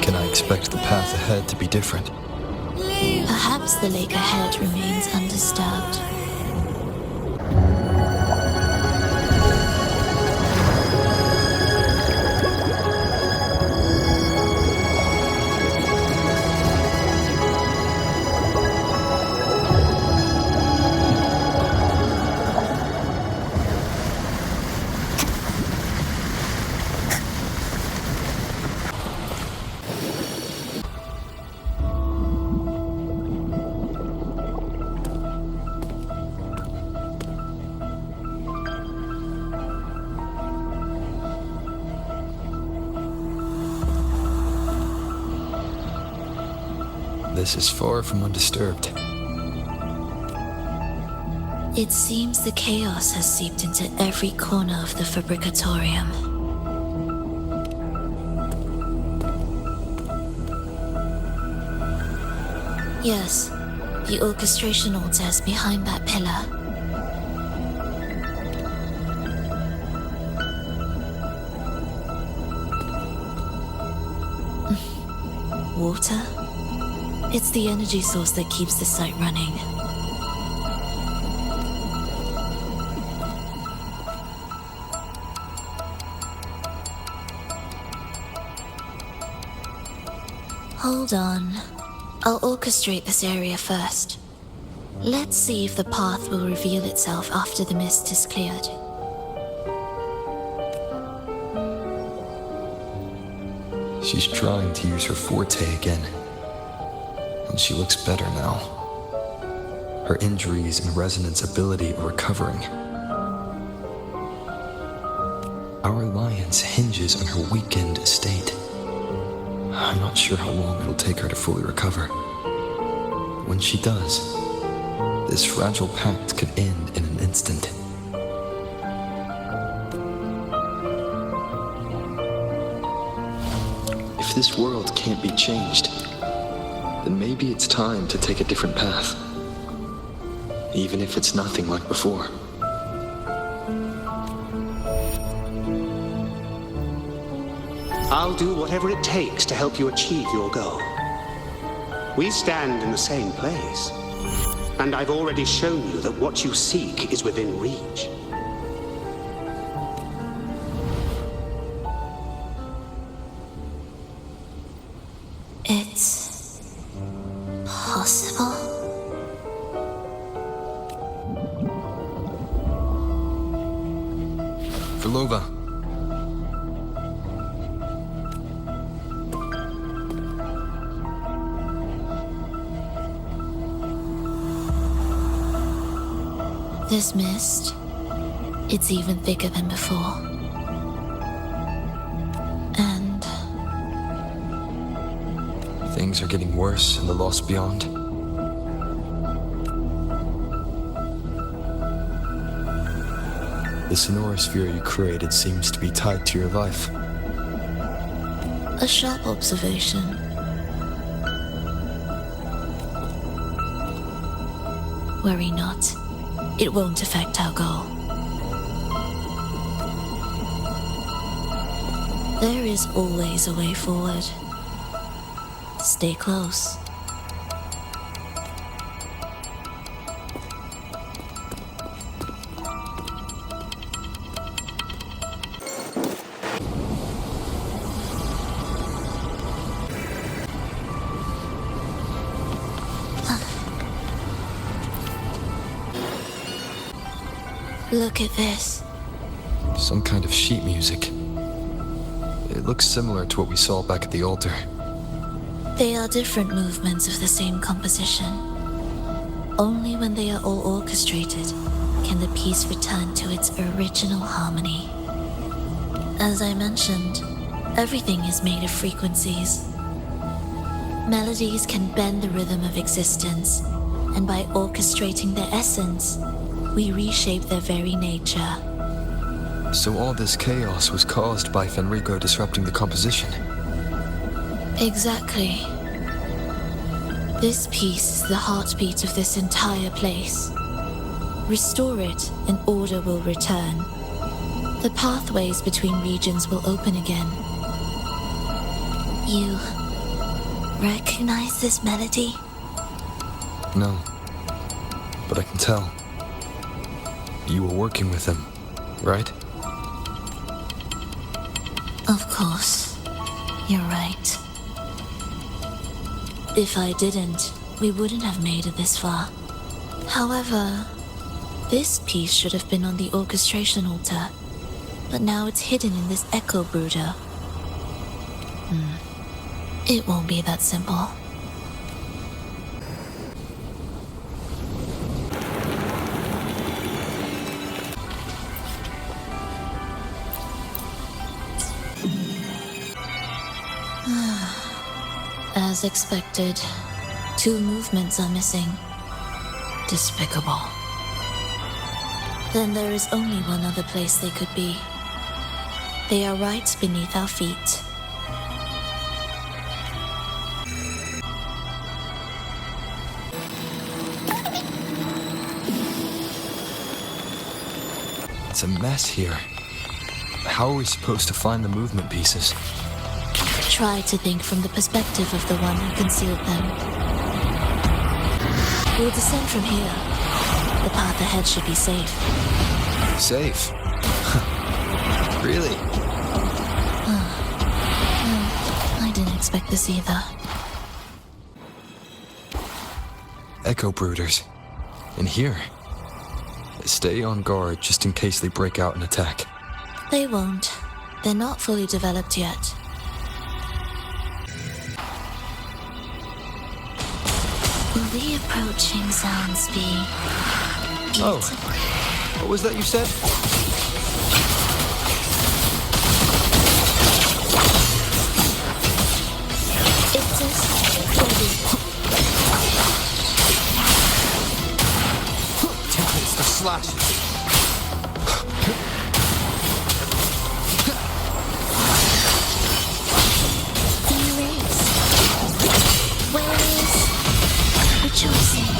can I expect the path ahead to be different? Perhaps the lake ahead remains undisturbed. This is far from undisturbed. It seems the chaos has seeped into every corner of the Fabricatorium. Yes, the orchestration altar is behind that pillar. Water? It's the energy source that keeps the site running. Hold on. I'll orchestrate this area first. Let's see if the path will reveal itself after the mist is cleared. She's trying to use her forte again. And she looks better now. Her injuries and resonance ability are recovering. Our alliance hinges on her weakened state. I'm not sure how long it'll take her to fully recover. When she does, this fragile pact could end in an instant. If this world can't be changed, then maybe it's time to take a different path. Even if it's nothing like before. I'll do whatever it takes to help you achieve your goal. We stand in the same place, and I've already shown you that what you seek is within reach. It's possible? Velova. This mist, it's even thicker than before. And things are getting worse in the Lost Beyond. The sonorosphere you created seems to be tied to your life. a sharp observation. Worry not. It won't affect our goal. There is always a way forward. Stay close. Look at this. Some kind of sheet music. It looks similar to what we saw back at the altar. They are different movements of the same composition. Only when they are all orchestrated can the piece return to its original harmony. As I mentioned, everything is made of frequencies. Melodies can bend the rhythm of existence, and by orchestrating their essence, we reshape their very nature. So all this chaos was caused by Fenrico disrupting the composition? Exactly. This piece is the heartbeat of this entire place. Restore it, and order will return. The pathways between regions will open again. You recognize this melody? No. But I can tell. You were working with him, right? Of course. You're right. If I didn't, we wouldn't have made it this far. However, this piece should have been on the orchestration altar, but now it's hidden in this echo brooder. It won't be that simple. As expected, 2 movements are missing. Despicable. Then there is only one other place they could be. They are right beneath our feet. It's a mess here. How are we supposed to find the movement pieces? Try to think from the perspective of the one who concealed them. We'll descend from here. The path ahead should be safe. Safe? Really? I didn't expect this either. Echo brooders. In here. Stay on guard just in case they break out and attack. They won't. They're not fully developed yet. Will the approaching sounds be beautiful? Oh, what was that you said? It's a steady. It's the slashes. Erase. Where is rejoicing?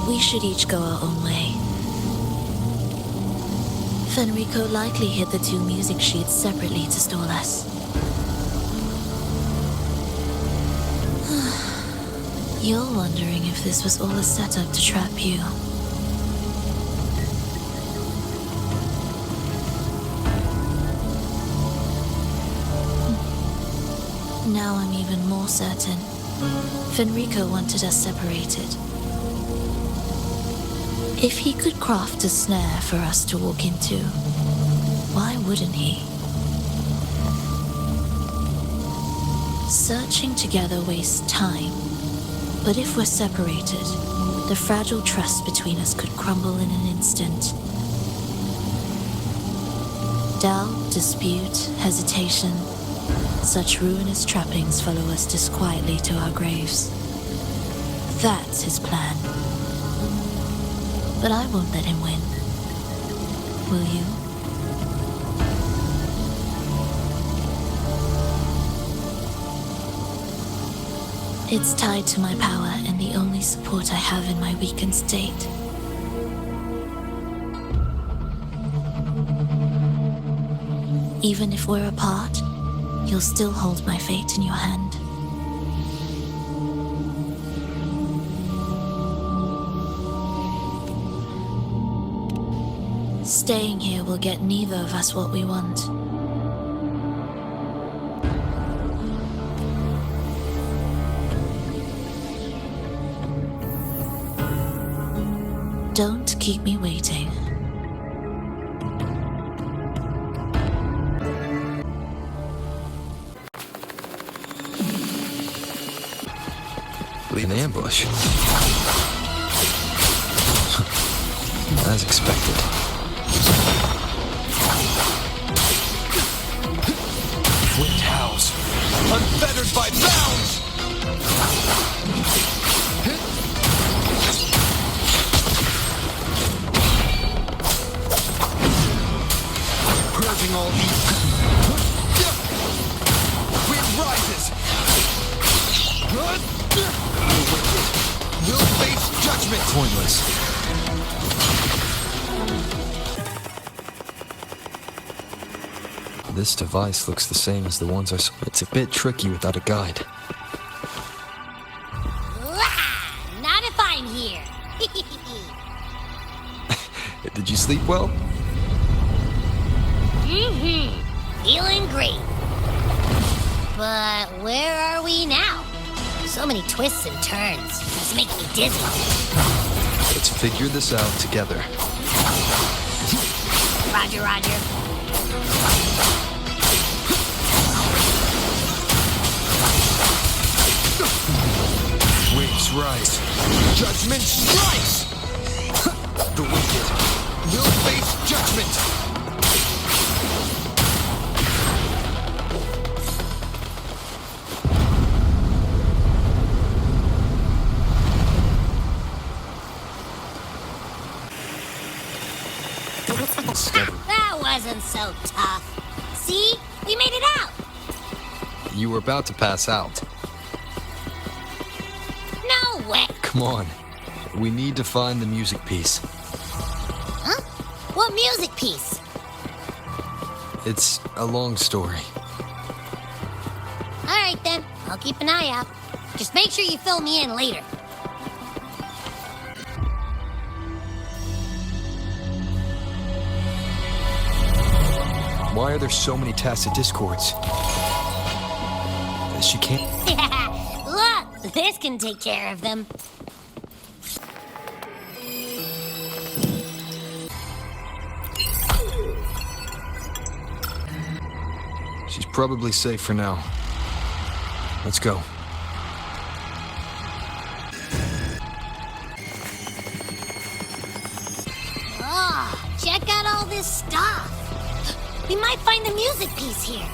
We should each go our own way. Fenrico likely hid the 2 music sheets separately to stall us. You're wondering if this was all a setup to trap you. Now I'm even more certain. Fenrico wanted us separated. If he could craft a snare for us to walk into, why wouldn't he? Searching together wastes time, but if we're separated, the fragile trust between us could crumble in an instant. Doubt, dispute, hesitation, such ruinous trappings follow us disquietly to our graves. That's his plan. But I won't let him win. Will you? It's tied to my power and the only support I have in my weakened state. Even if we're apart, you'll still hold my fate in your hand. Staying here will get neither of us what we want. Don't keep me waiting. An ambush. As expected. Flint house, unfettered by bounds! Purging all evil. Wind rises. The wicked will face judgment. Pointless. This device looks the same as the ones I saw. It's a bit tricky without a guide. Not if I'm here. Did you sleep well? Feeling great. But where are we now? So many twists and turns. It's making me dizzy. Let's figure this out together. Roger, roger. Waves rise. Judgment strikes! The wicked will face judgment! That wasn't so tough. See? We made it out! You were about to pass out. No way! Come on. We need to find the music piece. Huh? What music piece? It's a long story. Alright then, I'll keep an eye out. Just make sure you fill me in later. Why are there so many tacit discords? She can't... Look, this can take care of them. She's probably safe for now. Let's go. Oh, check out all this stuff. We might find the music piece here.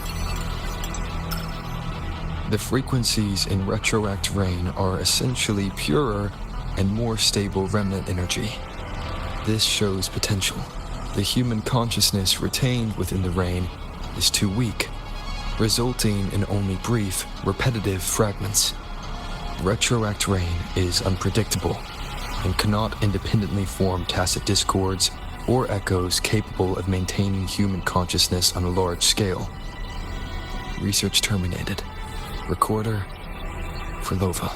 The frequencies in retroact rain are essentially purer and more stable remnant energy. This shows potential. The human consciousness retained within the rain is too weak, resulting in only brief, repetitive fragments. Retroact rain is unpredictable and cannot independently form tacit discords or echoes capable of maintaining human consciousness on a large scale. Research terminated. Recorder for Lova.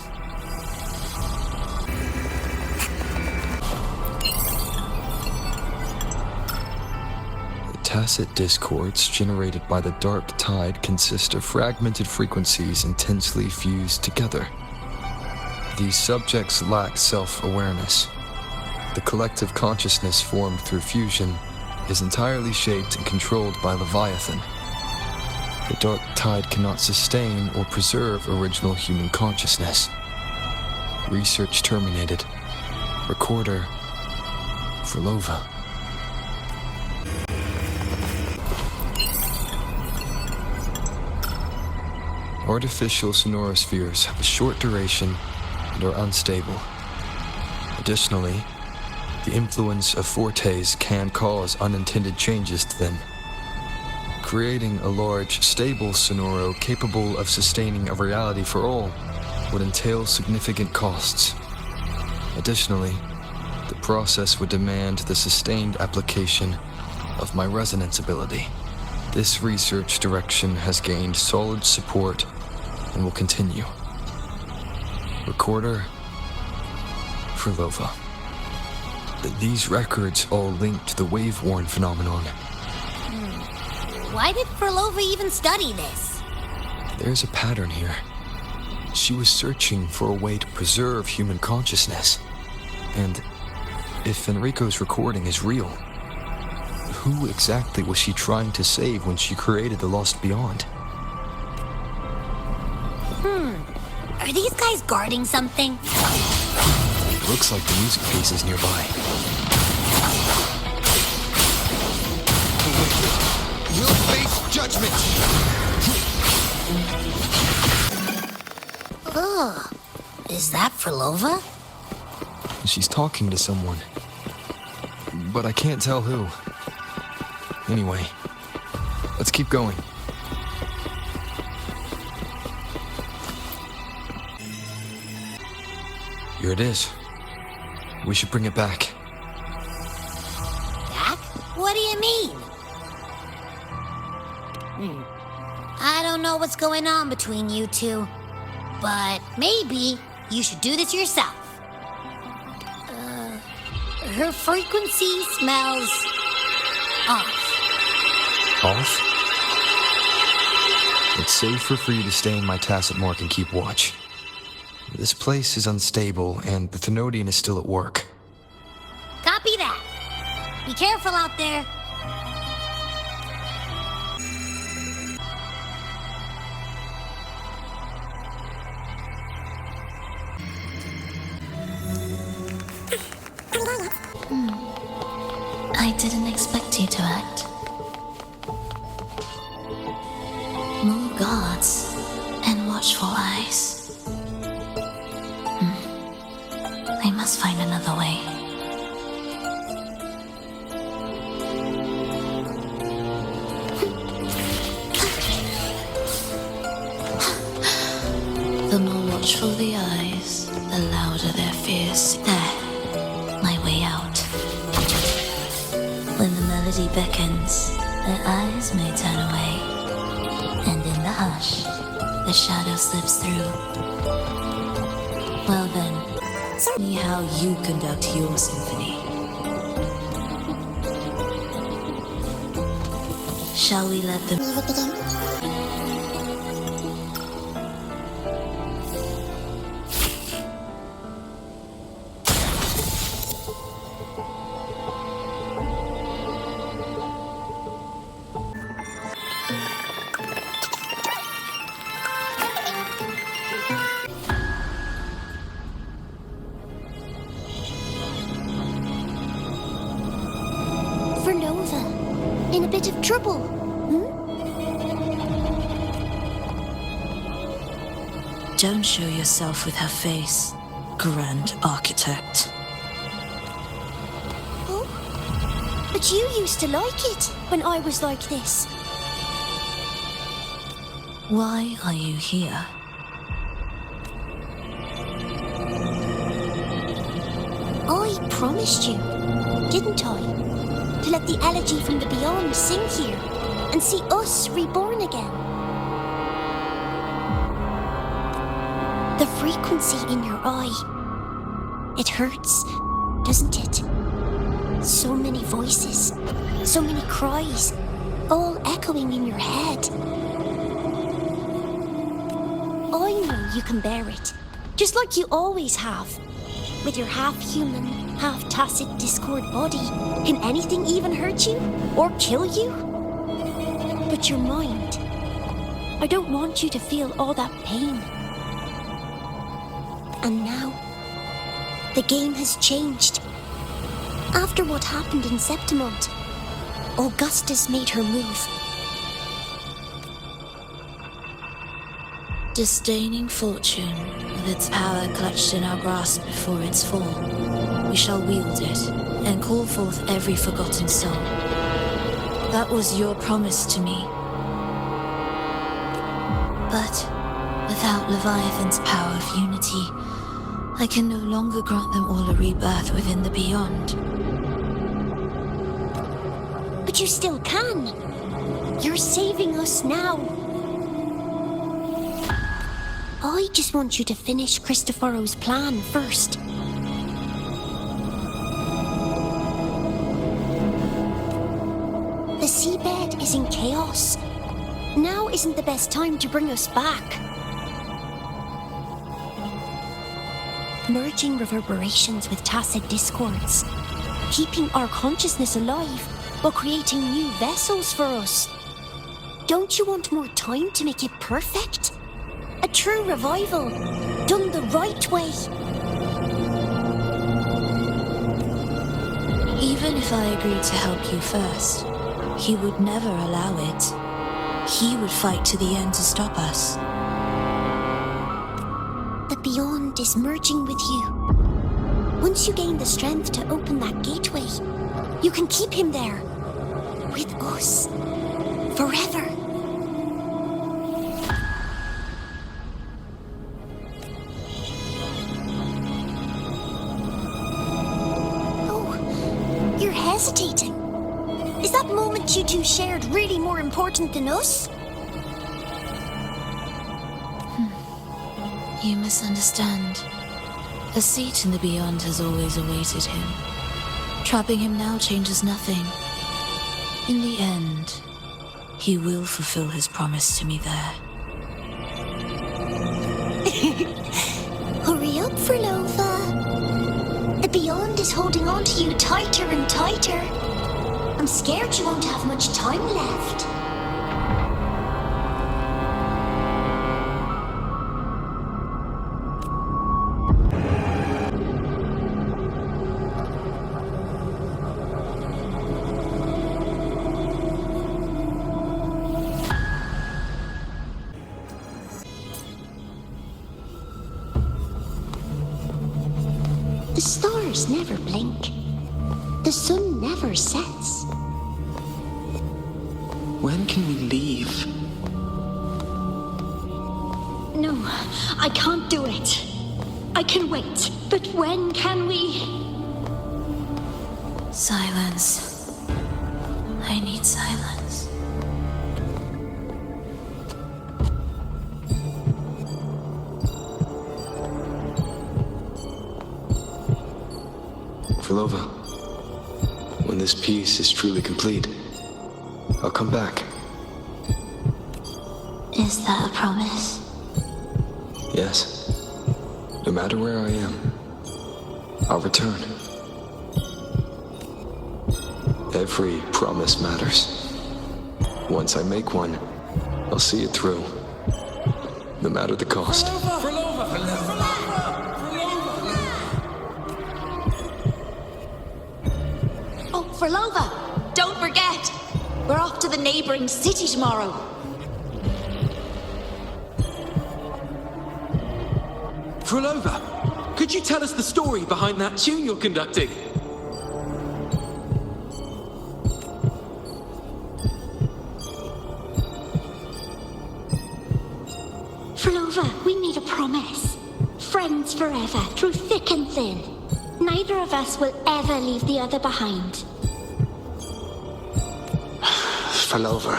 The tacit discords generated by the dark tide consist of fragmented frequencies intensely fused together. These subjects lack self-awareness. The collective consciousness formed through fusion is entirely shaped and controlled by Leviathan. The dark tide cannot sustain or preserve original human consciousness. Research terminated. Recorder for Lova. Artificial sonorospheres have a short duration and are unstable. Additionally, the influence of fortes can cause unintended changes to them. Creating a large, stable sonoro capable of sustaining a reality for all would entail significant costs. Additionally, the process would demand the sustained application of my resonance ability. This research direction has gained solid support and will continue. Recorder for Lova. These records all link to the wave-worn phenomenon. Why did Furlova even study this? There's a pattern here. She was searching for a way to preserve human consciousness. And if Enrico's recording is real, who exactly was she trying to save when she created the Lost Beyond? Are these guys guarding something? Looks like the music piece is nearby. You'll face judgment! Oh, is that Frolova? She's talking to someone. But I can't tell who. Anyway, let's keep going. Here it is. We should bring it back. Back? What do you mean? I don't know what's going on between you two, but maybe you should do this yourself. Her frequency smells off. Off? It's safer for you to stay in my tacit mark and keep watch. This place is unstable, and the Thenodian is still at work. Copy that. Be careful out there. I didn't expect you to act. More guards and watchful eyes. I must find another way. The more watchful the eyes, the louder their fears. There, my way out. When the melody beckons, their eyes may turn away, and in the hush, the shadow slips through. Well then, see how you conduct your symphony. Shall we let the music begin? In a bit of trouble, Don't show yourself with her face, Grand Architect. Oh, but you used to like it when I was like this. Why are you here? I promised you, didn't I? To let the elegy from the beyond sing here and see us reborn again. The frequency in your eye, it hurts, doesn't it? So many voices, so many cries, all echoing in your head. I know you can bear it, just like you always have. With your half-human, half-tacit Discord body, can anything even hurt you? Or kill you? But your mind, I don't want you to feel all that pain. And now, the game has changed. After what happened in Septimont, Augustus made her move. Disdaining fortune, with its power clutched in our grasp before its fall, we shall wield it and call forth every forgotten soul. That was your promise to me. But without Leviathan's power of unity, I can no longer grant them all a rebirth within the beyond. But you still can. You're saving us now. I just want you to finish Cristoforo's plan first. The seabed is in chaos. Now isn't the best time to bring us back. Merging reverberations with tacit discords, keeping our consciousness alive while creating new vessels for us. Don't you want more time to make it perfect? A true revival. right way. Even if I agreed to help you first, he would never allow it. He would fight to the end to stop us. The Beyond is merging with you. Once you gain the strength to open that gateway, you can keep him there. With us. Forever. Oh, you're hesitating. Is that moment you two shared really more important than us? You misunderstand. A seat in the Beyond has always awaited him. Trapping him now changes nothing. In the end, he will fulfill his promise to me there. Hurry up, Frolova. The Beyond is holding on to you tighter and tighter. I'm scared you won't have much time left. The stars never blink. The sun never sets. When can we leave? No, I can't do it. I can wait, but when can we? Silence. I need silence. Frolova, when this piece is truly complete, I'll come back. Is that a promise? Yes. No matter where I am, I'll return. Every promise matters. Once I make one, I'll see it through. No matter the cost. Frolova, don't forget, we're off to the neighboring city tomorrow. Frolova, could you tell us the story behind that tune you're conducting? Frolova, we made a promise. Friends forever, through thick and thin. Neither of us will ever leave the other behind. Frolova,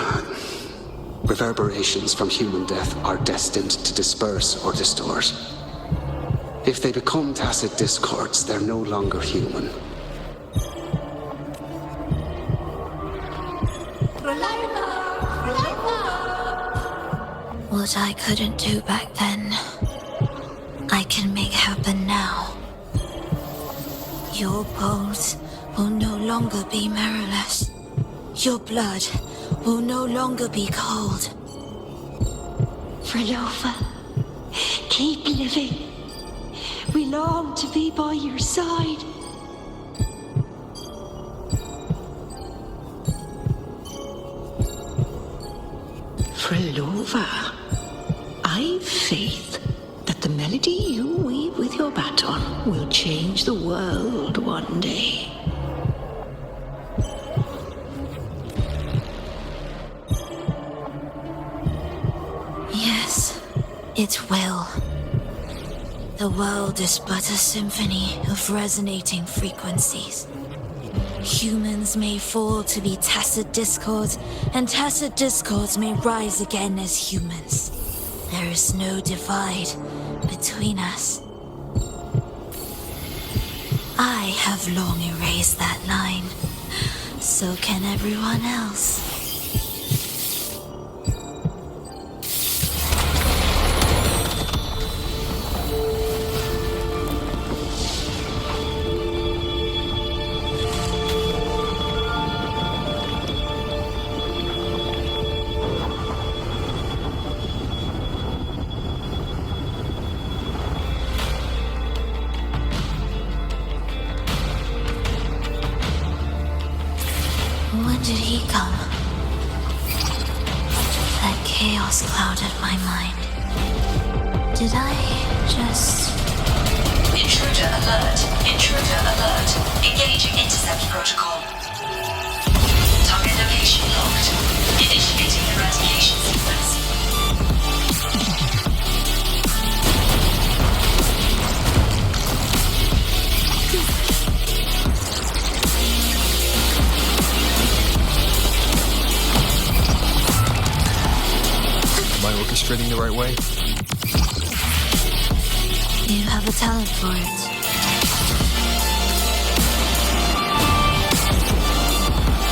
reverberations from human death are destined to disperse or distort. If they become tacit discords, they're no longer human. What I couldn't do back then, I can make happen now. Your bones will no longer be mirrorless. Your blood will no longer be cold. Frolova, keep living. We long to be by your side. Frolova, I've faith that the melody you weave with your baton will change the world one day. Yes, it will. The world is but a symphony of resonating frequencies. Humans may fall to be tacit discords, and tacit discords may rise again as humans. There is no divide between us. I have long erased that line. So can everyone else. did he come? That chaos clouded my mind. Did I just... Intruder alert. Intruder alert. Engaging intercept protocol. Target location locked. Initiating eradication sequence. Am I orchestrating the right way? You have a talent for it.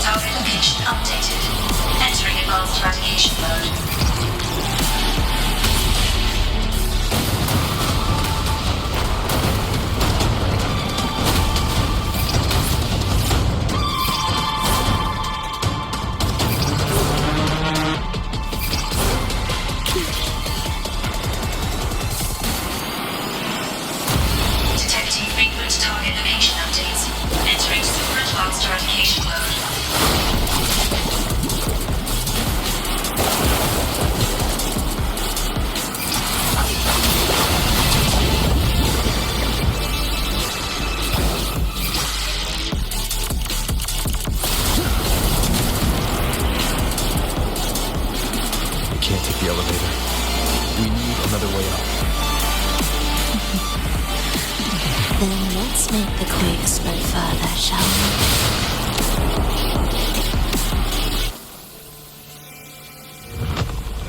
Target location updated. Entering advanced eradication mode. Detecting frequent target location updates. Entering super advanced eradication mode. We can't take the elevator. We need another way up. Then let's make the quick spread further, shall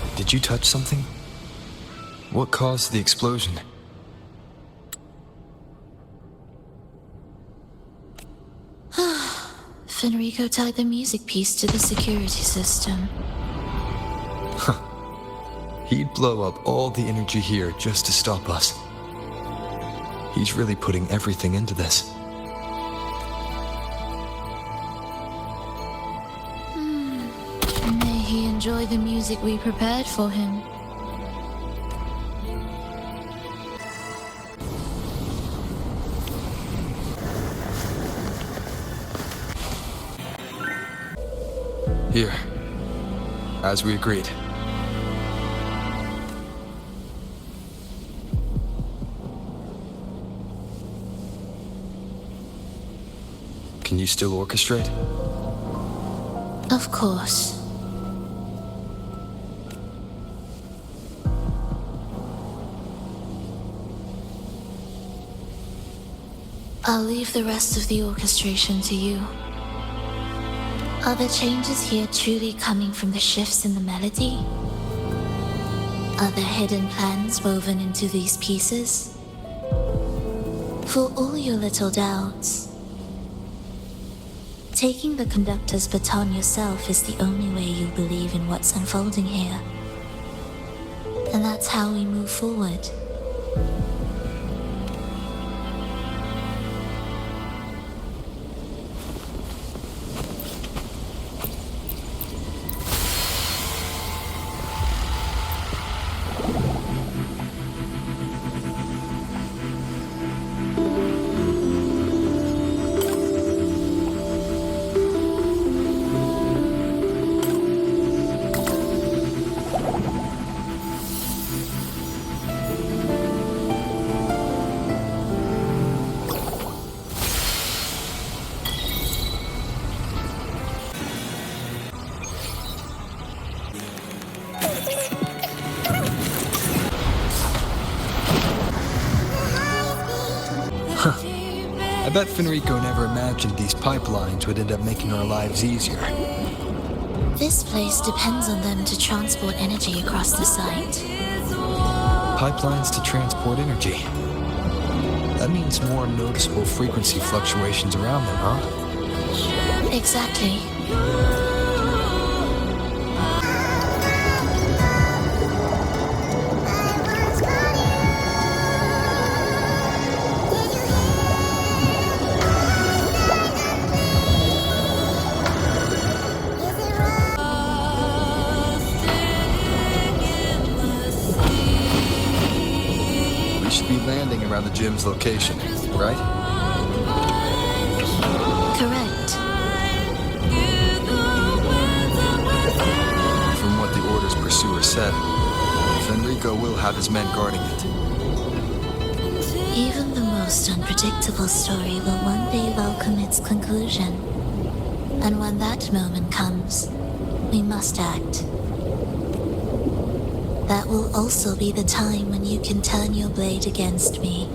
we? Did you touch something? What caused the explosion? Fenrico tied the music piece to the security system. He'd blow up all the energy here just to stop us. He's really putting everything into this. May he enjoy the music we prepared for him. Here, as we agreed. Can you still orchestrate? Of course. I'll leave the rest of the orchestration to you. Are the changes here truly coming from the shifts in the melody? Are there hidden plans woven into these pieces? For all your little doubts, taking the conductor's baton yourself is the only way you believe in what's unfolding here. And that's how we move forward. I bet Fenrico never imagined these pipelines would end up making our lives easier. This place depends on them to transport energy across the site. Pipelines to transport energy. That means more noticeable frequency fluctuations around them, huh? Exactly. Landing around the gym's location, right? Correct. said. Fenrico will have his men guarding it. Even the most unpredictable story will one day welcome its conclusion. And when that moment comes, we must act. That will also be the time when you can turn your blade against me.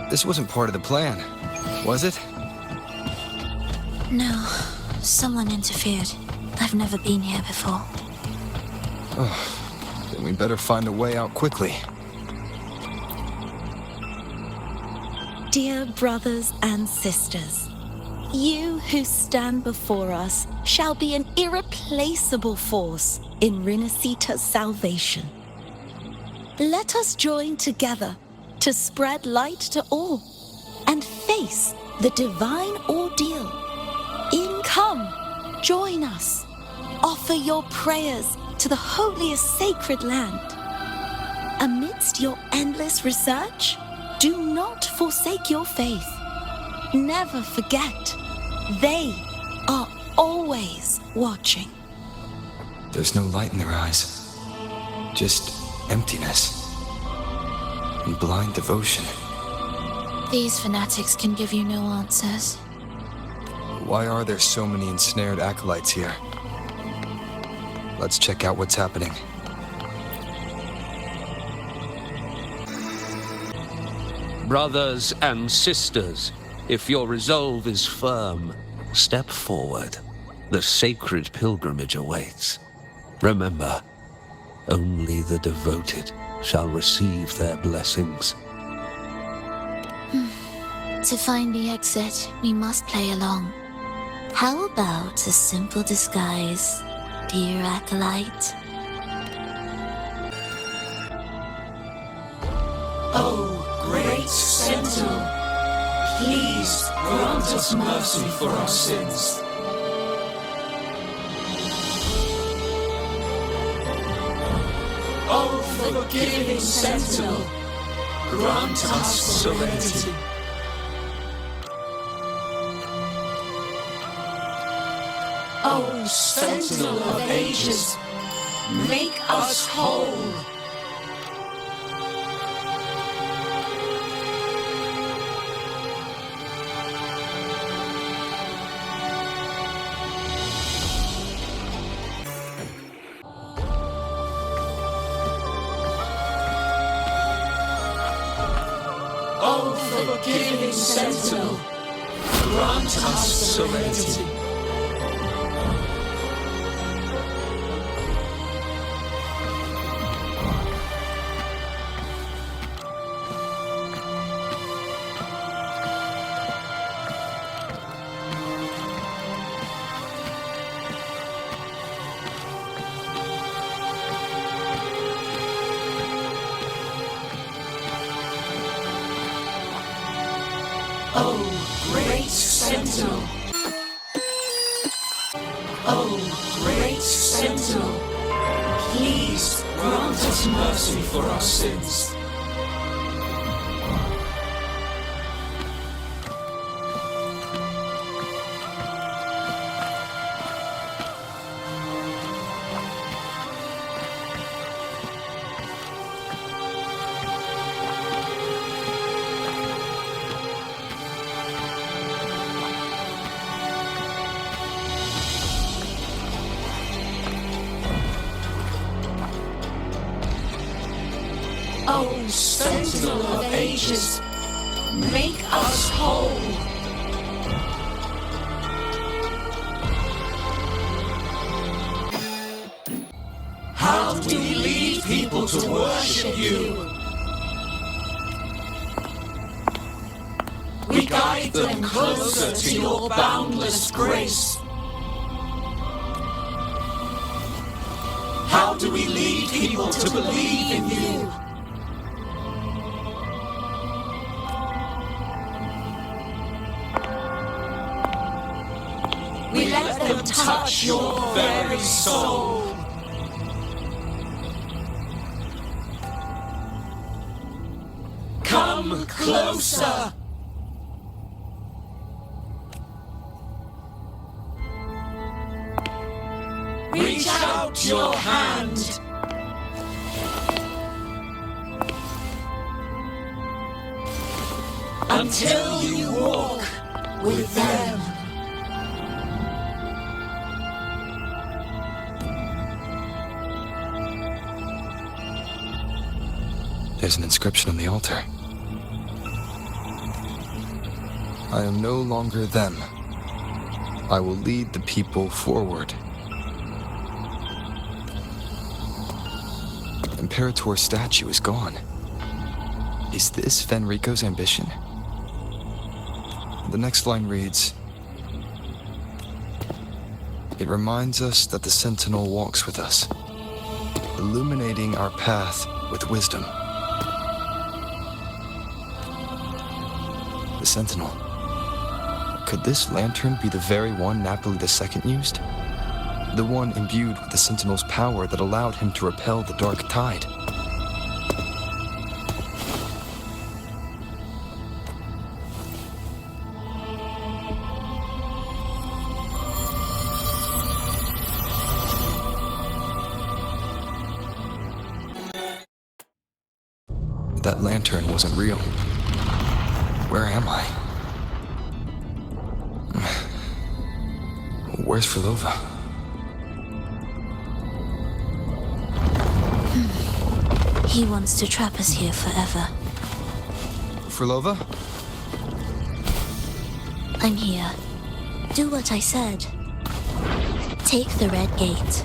This wasn't part of the plan, was it? No, someone interfered. I've never been here before. Oh, then we better find a way out quickly. Dear brothers and sisters, you who stand before us shall be an irreplaceable force in Rinasita's salvation. Let us join together to spread light to all and face the divine ordeal. Come, join us. Offer your prayers to the holiest sacred land. Amidst your endless research, do not forsake your faith. Never forget, they are always watching. There's no light in their eyes. Just emptiness. And blind devotion. These fanatics can give you no answers. Why are there so many ensnared acolytes here? Let's check out what's happening. Brothers and sisters, if your resolve is firm, step forward. The sacred pilgrimage awaits. Remember, only the devoted shall receive their blessings. To find the exit, we must play along. How about a simple disguise, dear acolyte? Oh, great Sentinel, please grant us mercy for our sins. Oh, forgiving Sentinel, grant us serenity. Oh, Sentinel of ages, make us whole. Oh, forgiving Sentinel, grant us serenity. Oh, great Sentinel. Oh, great Sentinel. Please grant us mercy for our sins. Oh, Sentinel of ages, make us whole. How do we lead people to worship you? We guide them closer to your boundless grace. do we lead people to believe in you? We let them touch your very soul. Come closer. Reach out your hand. Until you walk with them. There's an inscription on the altar. I am no longer them. I will lead the people forward. Imperator's statue is gone. Is this Fenrico's ambition? The next line reads, "It reminds us that the Sentinel walks with us, illuminating our path with wisdom." The Sentinel. Could this lantern be the very one Napoli II used? The one imbued with the Sentinel's power that allowed him to repel the dark tide? That lantern wasn't real. Where am I? Where's Frolova? He wants to trap us here forever. Frolova? I'm here. Do what I said. Take the red gate.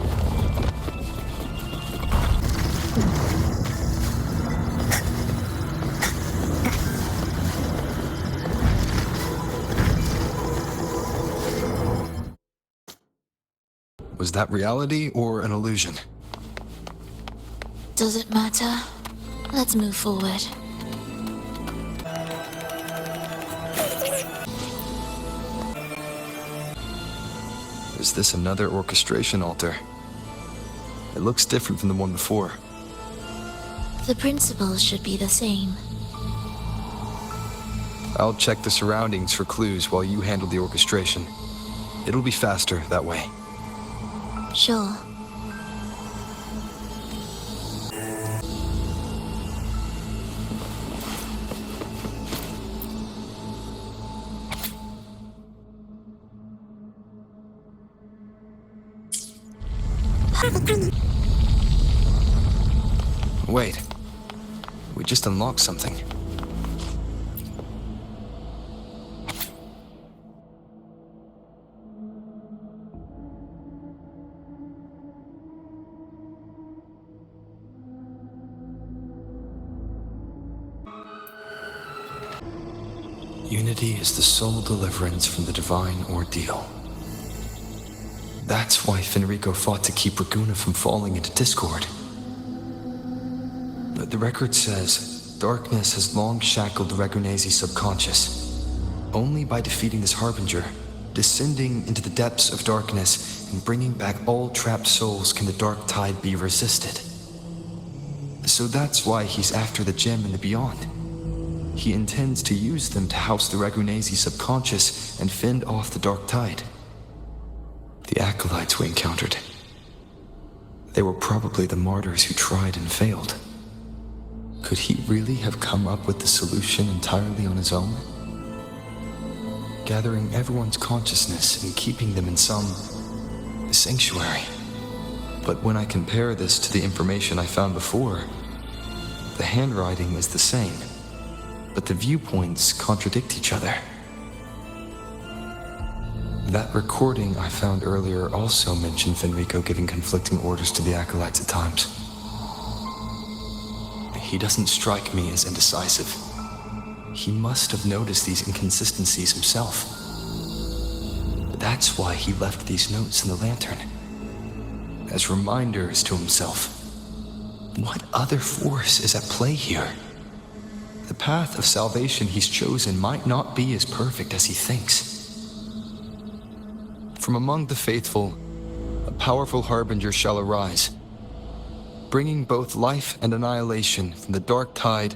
Was that reality or an illusion? Does it matter? Let's move forward. Is this another orchestration altar? It looks different from the one before. The principles should be the same. I'll check the surroundings for clues while you handle the orchestration. It'll be faster that way. Sure. Wait. We just unlocked something. Unity is the sole deliverance from the divine ordeal. That's why Fenrico fought to keep Raguna from falling into discord. But the record says, darkness has long shackled Ragunese's subconscious. Only by defeating this harbinger, descending into the depths of darkness, and bringing back all trapped souls can the dark tide be resisted. So that's why he's after the gem and the beyond. He intends to use them to house the Ragunese subconscious and fend off the dark tide. The acolytes we encountered. They were probably the martyrs who tried and failed. Could he really have come up with the solution entirely on his own? Gathering everyone's consciousness and keeping them in some sanctuary. But when I compare this to the information I found before, the handwriting is the same, but the viewpoints contradict each other. That recording I found earlier also mentioned Fenrico giving conflicting orders to the acolytes at times. He doesn't strike me as indecisive. He must have noticed these inconsistencies himself. That's why he left these notes in the lantern. as reminders to himself. What other force is at play here? The path of salvation he's chosen might not be as perfect as he thinks. From among the faithful, a powerful harbinger shall arise, bringing both life and annihilation from the dark tide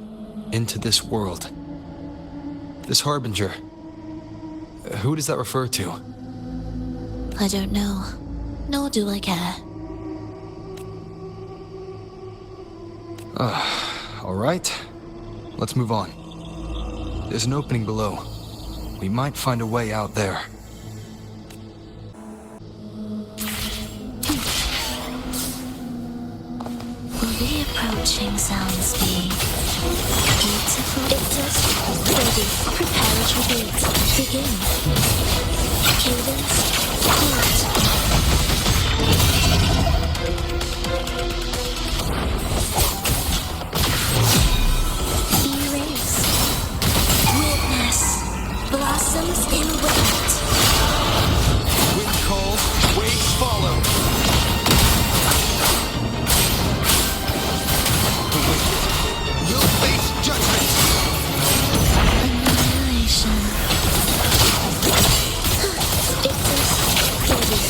into this world. This harbinger, who does that refer to? I don't know, nor do I care. All right, let's move on. There's an opening below. We might find a way out there. Will the approaching sounds be beautiful? It's just ready. Preparatory beats. Begin. Cadence. Hold. Erase. Witness. Blossoms in wind. Wind calls, waves follow. The wicked will face judgment. Annihilation. It's just ready.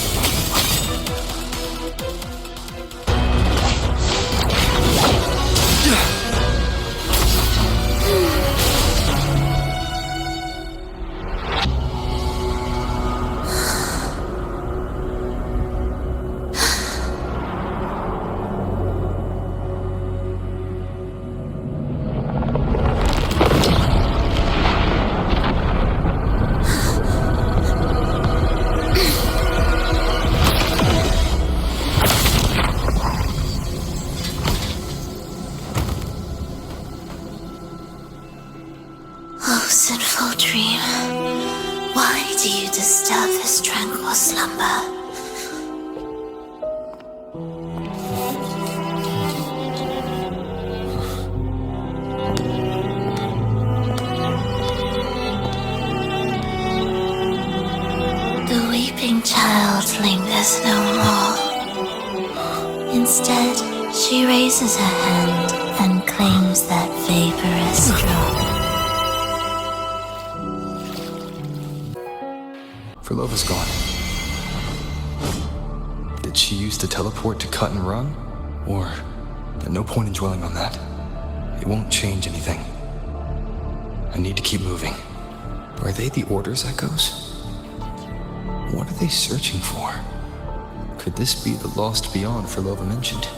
Oh, sinful dream, why do you disturb this tranquil slumber? The weeping child lingers no more. Instead, she raises her hand and claims that vaporous drop. Frolova's gone. Did she use the teleport to cut and run? Or, no point in dwelling on that. It won't change anything. I need to keep moving. Are they the Order's echoes? What are they searching for? Could this be the lost beyond Frolova mentioned?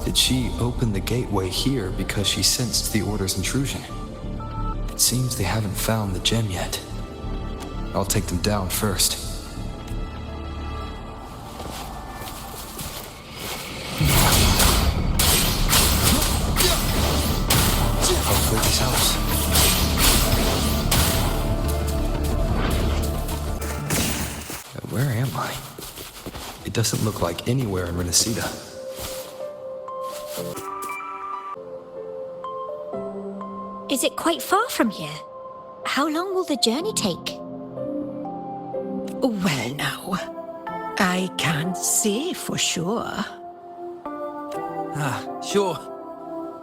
Did she open the gateway here because she sensed the Order's intrusion? It seems they haven't found the gem yet. I'll take them down first. Hopefully this helps. Where am I? It doesn't look like anywhere in Renacita. Is it quite far from here? How long will the journey take? Well, now, I can't say for sure. Sure.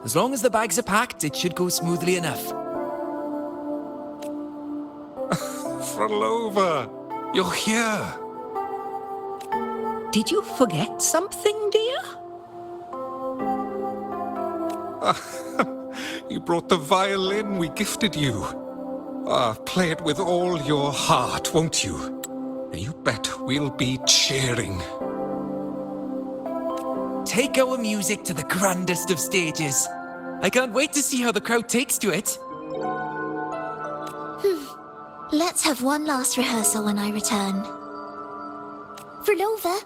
As long as the bags are packed, it should go smoothly enough. Frolova, you're here. Did you forget something, dear? You brought the violin we gifted you. Play it with all your heart, won't you? You bet we'll be cheering. Take our music to the grandest of stages. I can't wait to see how the crowd takes to it. Let's have one last rehearsal when I return. Frolova,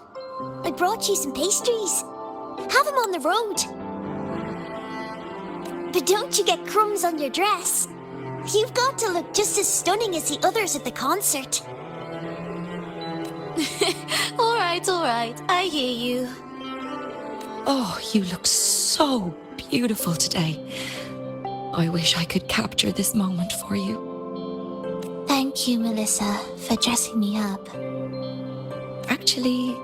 I brought you some pastries. Have them on the road. But don't you get crumbs on your dress. You've got to look just as stunning as the others at the concert. All right, I hear you. Oh, you look so beautiful today. I wish I could capture this moment for you. Thank you, Melissa, for dressing me up. Actually,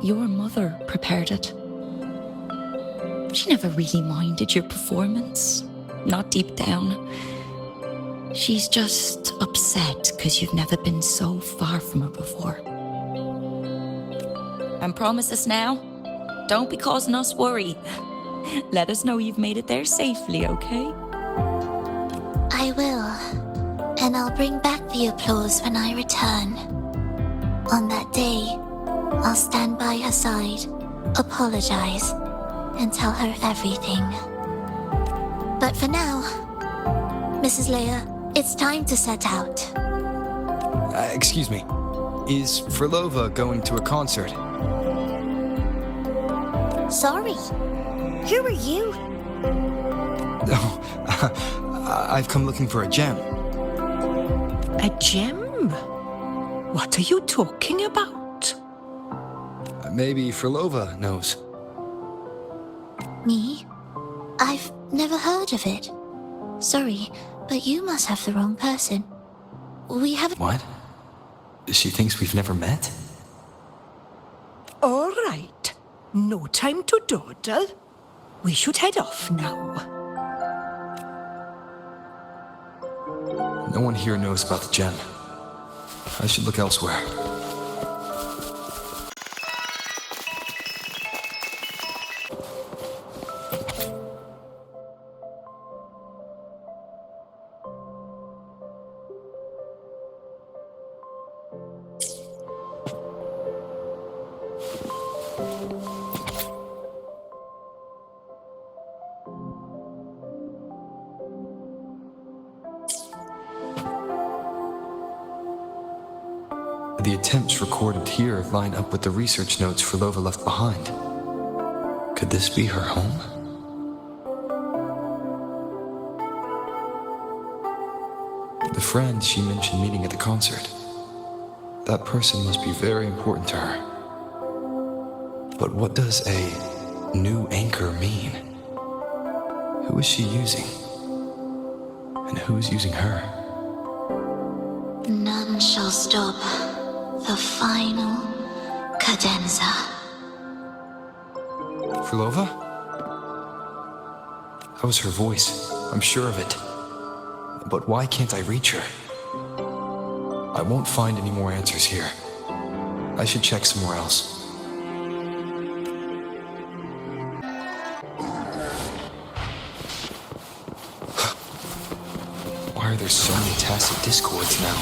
Your mother prepared it. She never really minded your performance, not deep down. She's just upset because you've never been so far from her before. And promise us now, don't be causing us worry. Let us know you've made it there safely, okay? I will. And I'll bring back the applause when I return. On that day, I'll stand by her side, apologize, and tell her everything. But for now, Mrs. Leia, it's time to set out. Excuse me. Is Frolova going to a concert? Sorry. Who are you? Oh, I've come looking for a gem. A gem? What are you talking about? Maybe Frolova knows. Me? I've never heard of it. Sorry, but you must have the wrong person. We haven't... What? She thinks we've never met? All right. No time to dawdle. We should head off now. No one here knows about the gem. I should look elsewhere. The attempts recorded here line up with the research notes Frolova left behind. Could this be her home? The friend she mentioned meeting at the concert. That person must be very important to her. But what does a new anchor mean? Who is she using? And who's using her? None shall stop the final cadenza. Frolova? That was her voice. I'm sure of it. But why can't I reach her? I won't find any more answers here. I should check somewhere else. Why are there so many tacit discords now?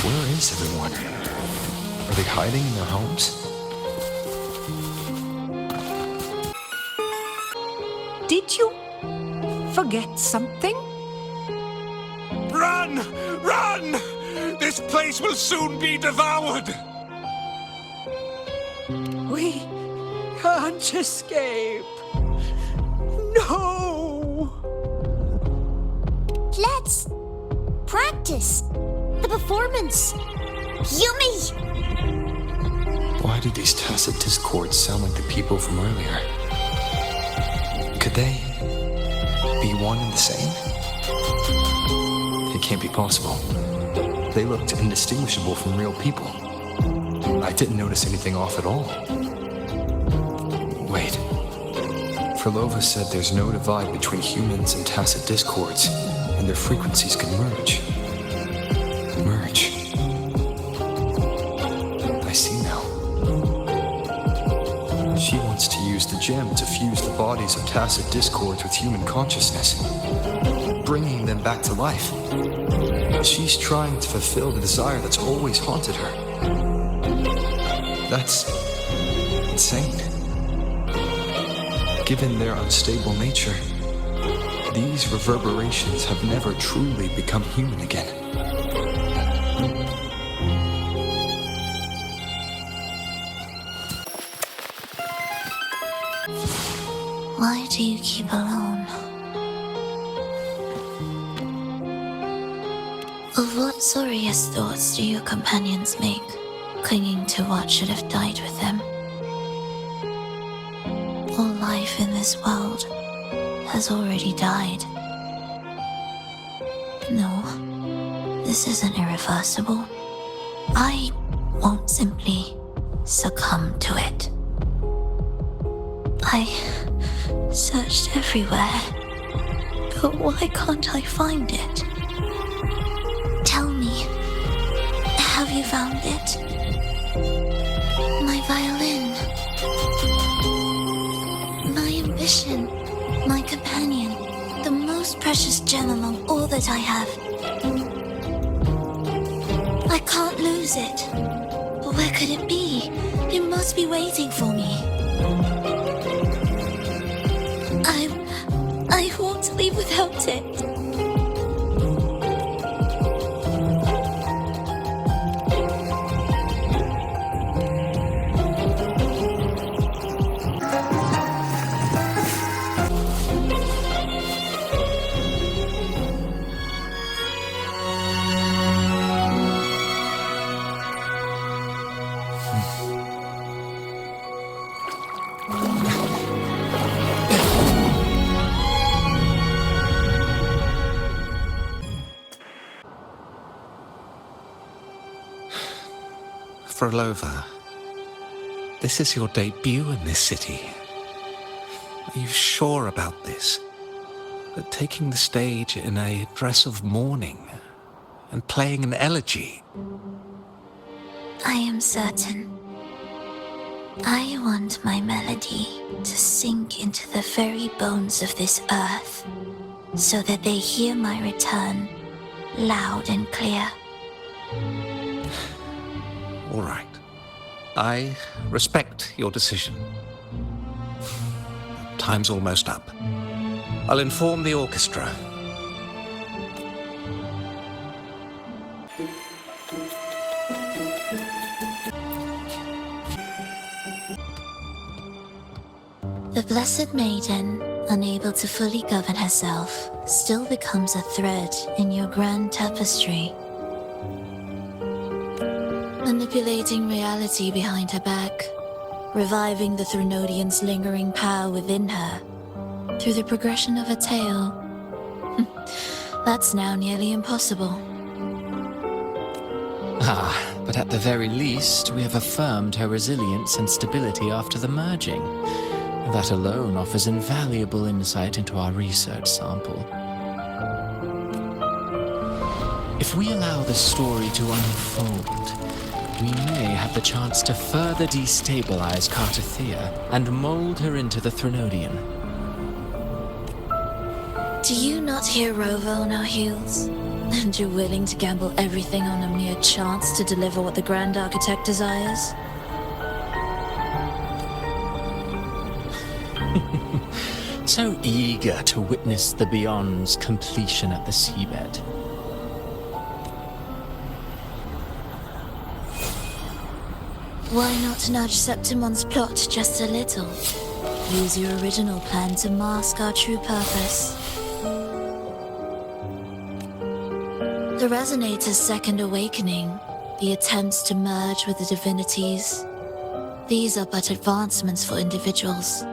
Where is everyone? Are they hiding in their homes? Did you forget something? Run! Run! This place will soon be devoured! We can't escape. No! Let's practice the performance. Yummy! Why do these tacit discords sound like the people from earlier? Could they be one and the same? It can't be possible. They looked indistinguishable from real people. I didn't notice anything off at all. Wait. Frolova said there's no divide between humans and tacit discords, and their frequencies can merge. Merge. I see now. She wants to use the gem to fuse the bodies of tacit discords with human consciousness, bringing them back to life. She's trying to fulfill the desire that's always haunted her. That's insane. Given their unstable nature, these reverberations have never truly become human again. Why do you keep alone? Of what sorriest thoughts do your companions make, clinging to what should have died with them? All life in this world has already died. No, this isn't irreversible. I won't simply succumb to it. I searched everywhere, but why can't I find it? Tell me, have you found it? My violin. My ambition. My companion. The most precious gem among all that I have. I can't lose it. But where could it be? It must be waiting for me. I won't leave without it. Frolova, this is your debut in this city. Are you sure about this? That taking the stage in a dress of mourning and playing an elegy? I am certain. I want my melody to sink into the very bones of this earth, so that they hear my return loud and clear. All right. I respect your decision. Time's almost up. I'll inform the orchestra. The Blessed Maiden, unable to fully govern herself, still becomes a thread in your grand tapestry. Manipulating reality behind her back, reviving the Threnodian's lingering power within her through the progression of a tale. That's now nearly impossible. But at the very least, we have affirmed her resilience and stability after the merging. That alone offers invaluable insight into our research sample. If we allow the story to unfold, we may have the chance to further destabilize Cartathea and mold her into the Threnodian. Do you not hear Rover on our heels? And you're willing to gamble everything on a mere chance to deliver what the Grand Architect desires? So eager to witness the Beyond's completion at the seabed. Why not nudge Septimon's plot just a little? Use your original plan to mask our true purpose. The Resonator's second awakening, the attempts to merge with the divinities, these are but advancements for individuals.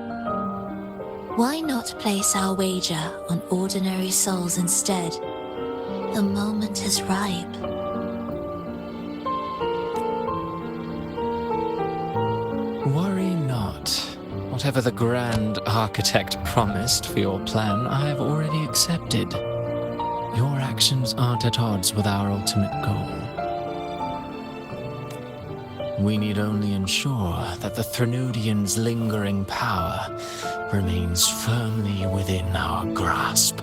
Why not place our wager on ordinary souls instead? The moment is ripe. Worry not. Whatever the Grand Architect promised for your plan, I have already accepted. Your actions aren't at odds with our ultimate goal. We need only ensure that the Threnodian's lingering power remains firmly within our grasp.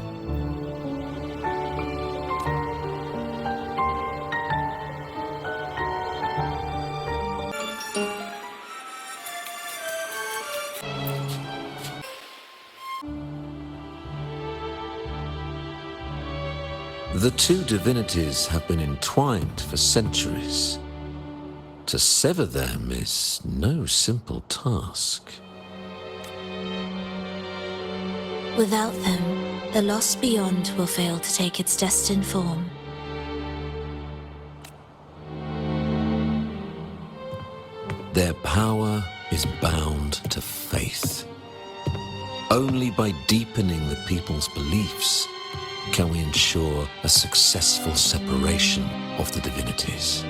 The two divinities have been entwined for centuries. To sever them is no simple task. Without them, the lost beyond will fail to take its destined form. Their power is bound to faith. Only by deepening the people's beliefs can we ensure a successful separation of the divinities.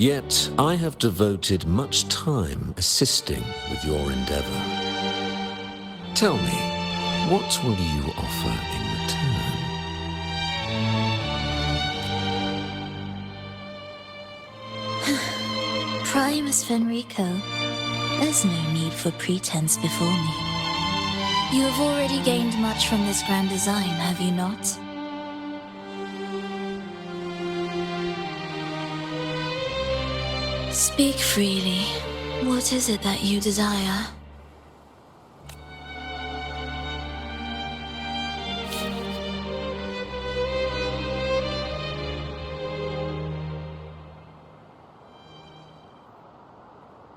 Yet I have devoted much time assisting with your endeavor. Tell me, what will you offer in return? Primus Fenrico, there's no need for pretense before me. You have already gained much from this grand design, have you not? Speak freely. What is it that you desire?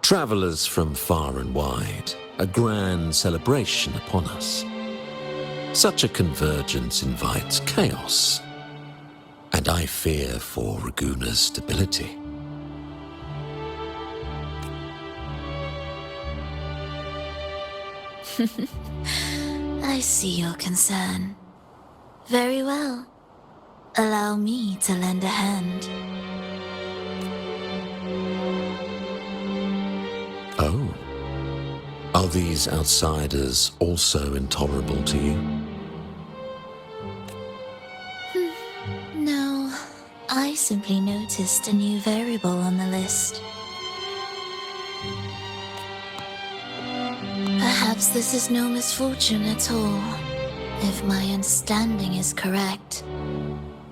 Travelers from far and wide, a grand celebration upon us. Such a convergence invites chaos, and I fear for Raguna's stability. I see your concern. Very well. Allow me to lend a hand. Oh. Are these outsiders also intolerable to you? No, I simply noticed a new variable on the list. Perhaps this is no misfortune at all. If my understanding is correct,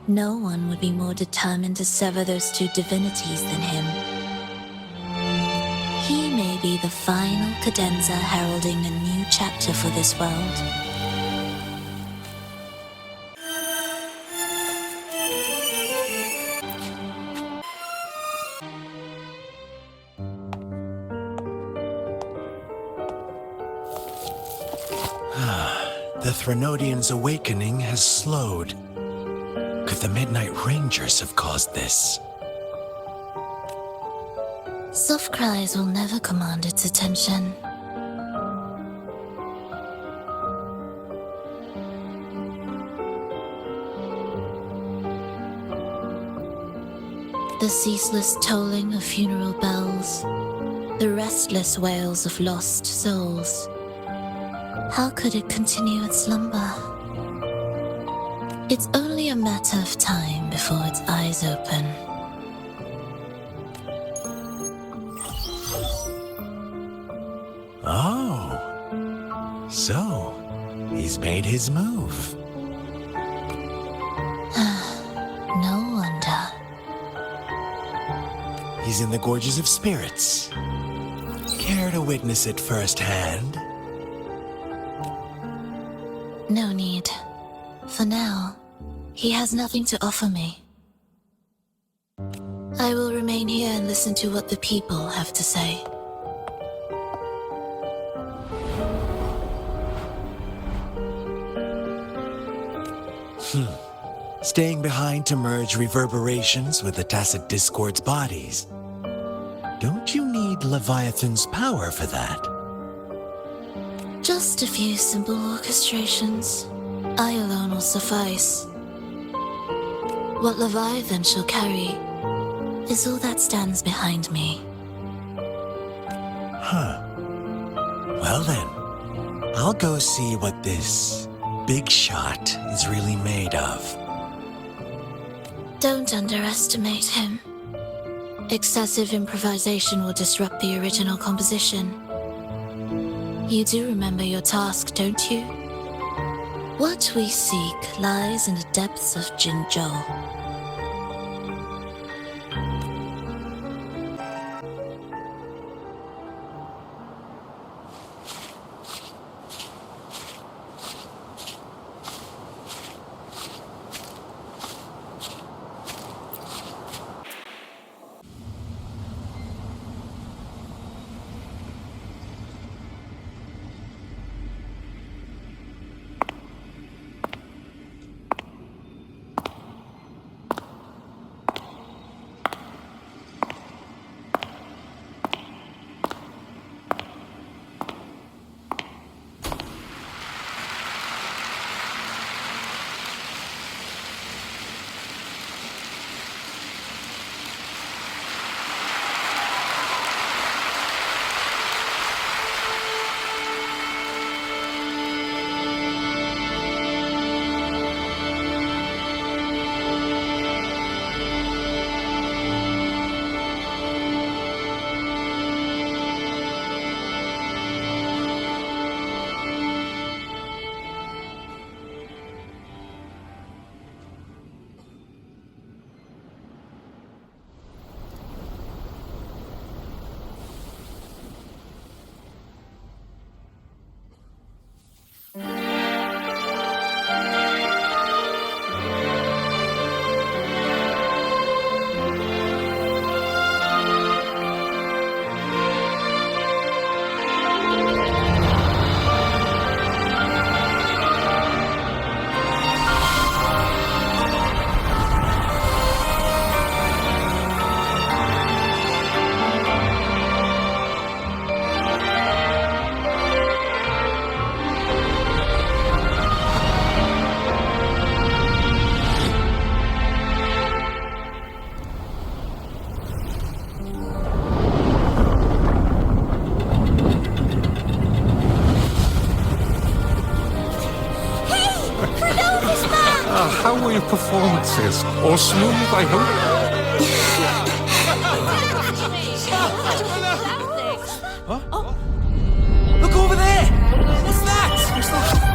no one would be more determined to sever those two divinities than him. He may be the final cadenza heralding a new chapter for this world. The Threnodian's awakening has slowed. Could the Midnight Rangers have caused this? Soft cries will never command its attention. The ceaseless tolling of funeral bells, the restless wails of lost souls. How could it continue its slumber? It's only a matter of time before its eyes open. Oh. So, he's made his move. No wonder. He's in the Gorges of Spirits. Care to witness it firsthand? No need. For now, he has nothing to offer me. I will remain here and listen to what the people have to say. Staying behind to merge reverberations with the Tacit Discord's bodies. Don't you need Leviathan's power for that? Just a few simple orchestrations. I alone will suffice. What Leviathan shall carry is all that stands behind me. Huh. Well then, I'll go see what this big shot is really made of. Don't underestimate him. Excessive improvisation will disrupt the original composition. You do remember your task, don't you? What we seek lies in the depths of Jinzhou. how were your performances? All smooth, I hope? Huh? Look over there! What's that? What's that?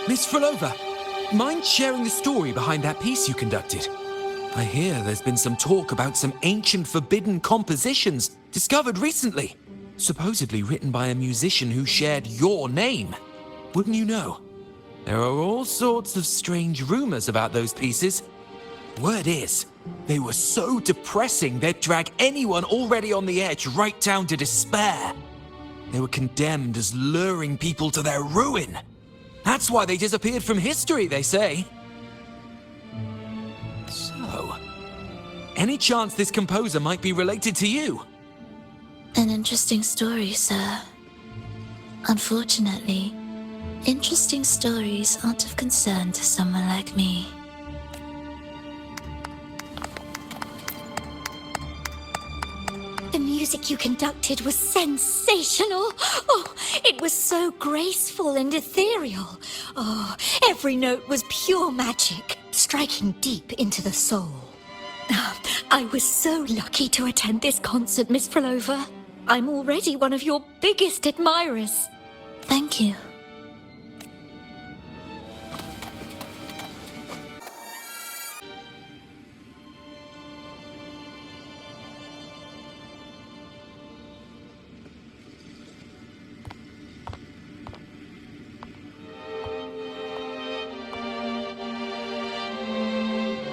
Miss Frolova, mind sharing the story behind that piece you conducted? I hear there's been some talk about some ancient forbidden compositions discovered recently, supposedly written by a musician who shared your name. Wouldn't you know? There are all sorts of strange rumors about those pieces. Word is, they were so depressing they'd drag anyone already on the edge right down to despair. They were condemned as luring people to their ruin. That's why they disappeared from history, they say. So, any chance this composer might be related to you? An interesting story, sir. Unfortunately, interesting stories aren't of concern to someone like me. The music you conducted was sensational. Oh, it was so graceful and ethereal. Oh, every note was pure magic, striking deep into the soul. I was so lucky to attend this concert, Miss Frolova. I'm already one of your biggest admirers. Thank you.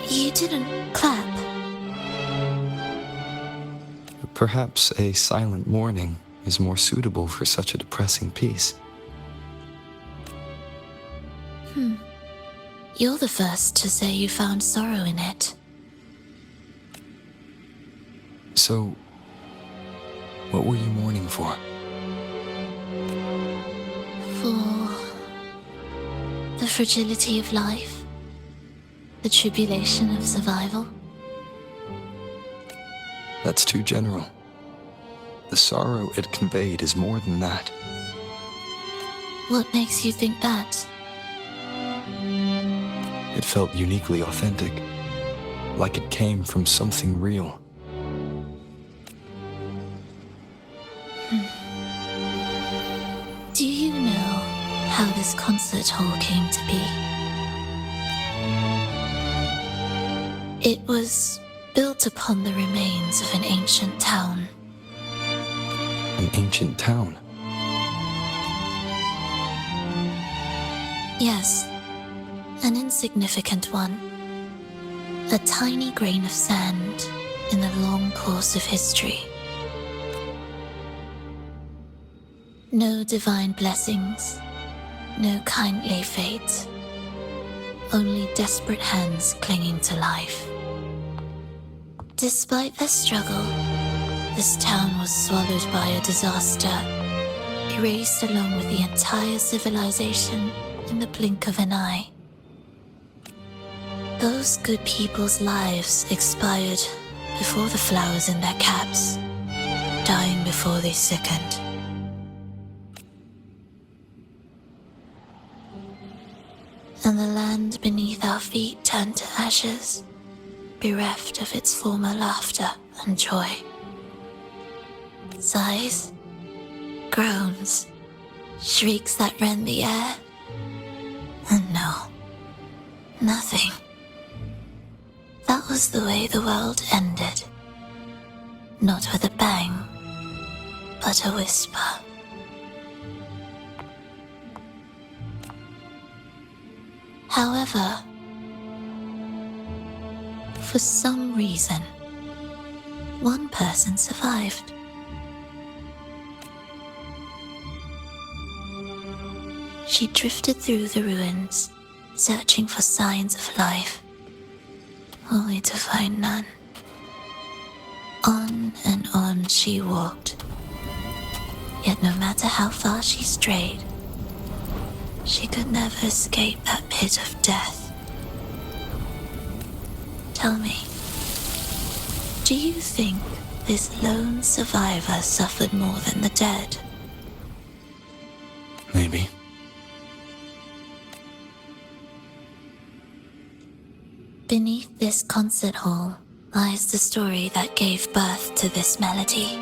You didn't clap. Perhaps a silent mourning is more suitable for such a depressing piece. You're the first to say you found sorrow in it. So, what were you mourning for? For the fragility of life, the tribulation of survival. That's too general. The sorrow it conveyed is more than that. What makes you think that? It felt uniquely authentic, like it came from something real. Do you know how this concert hall came to be? It was built upon the remains of an ancient town. An ancient town? Yes, an insignificant one. A tiny grain of sand in the long course of history. No divine blessings, no kindly fate. Only desperate hands clinging to life. Despite their struggle, this town was swallowed by a disaster, erased along with the entire civilization in the blink of an eye. Those good people's lives expired before the flowers in their caps, dying before they sickened. And the land beneath our feet turned to ashes, bereft of its former laughter and joy. Sighs, groans, shrieks that rend the air. And no, nothing. That was the way the world ended. Not with a bang, but a whisper. However, for some reason, one person survived. She drifted through the ruins, searching for signs of life, only to find none. On and on she walked, yet no matter how far she strayed, she could never escape that pit of death. Tell me, do you think this lone survivor suffered more than the dead? Maybe. Beneath this concert hall lies the story that gave birth to this melody.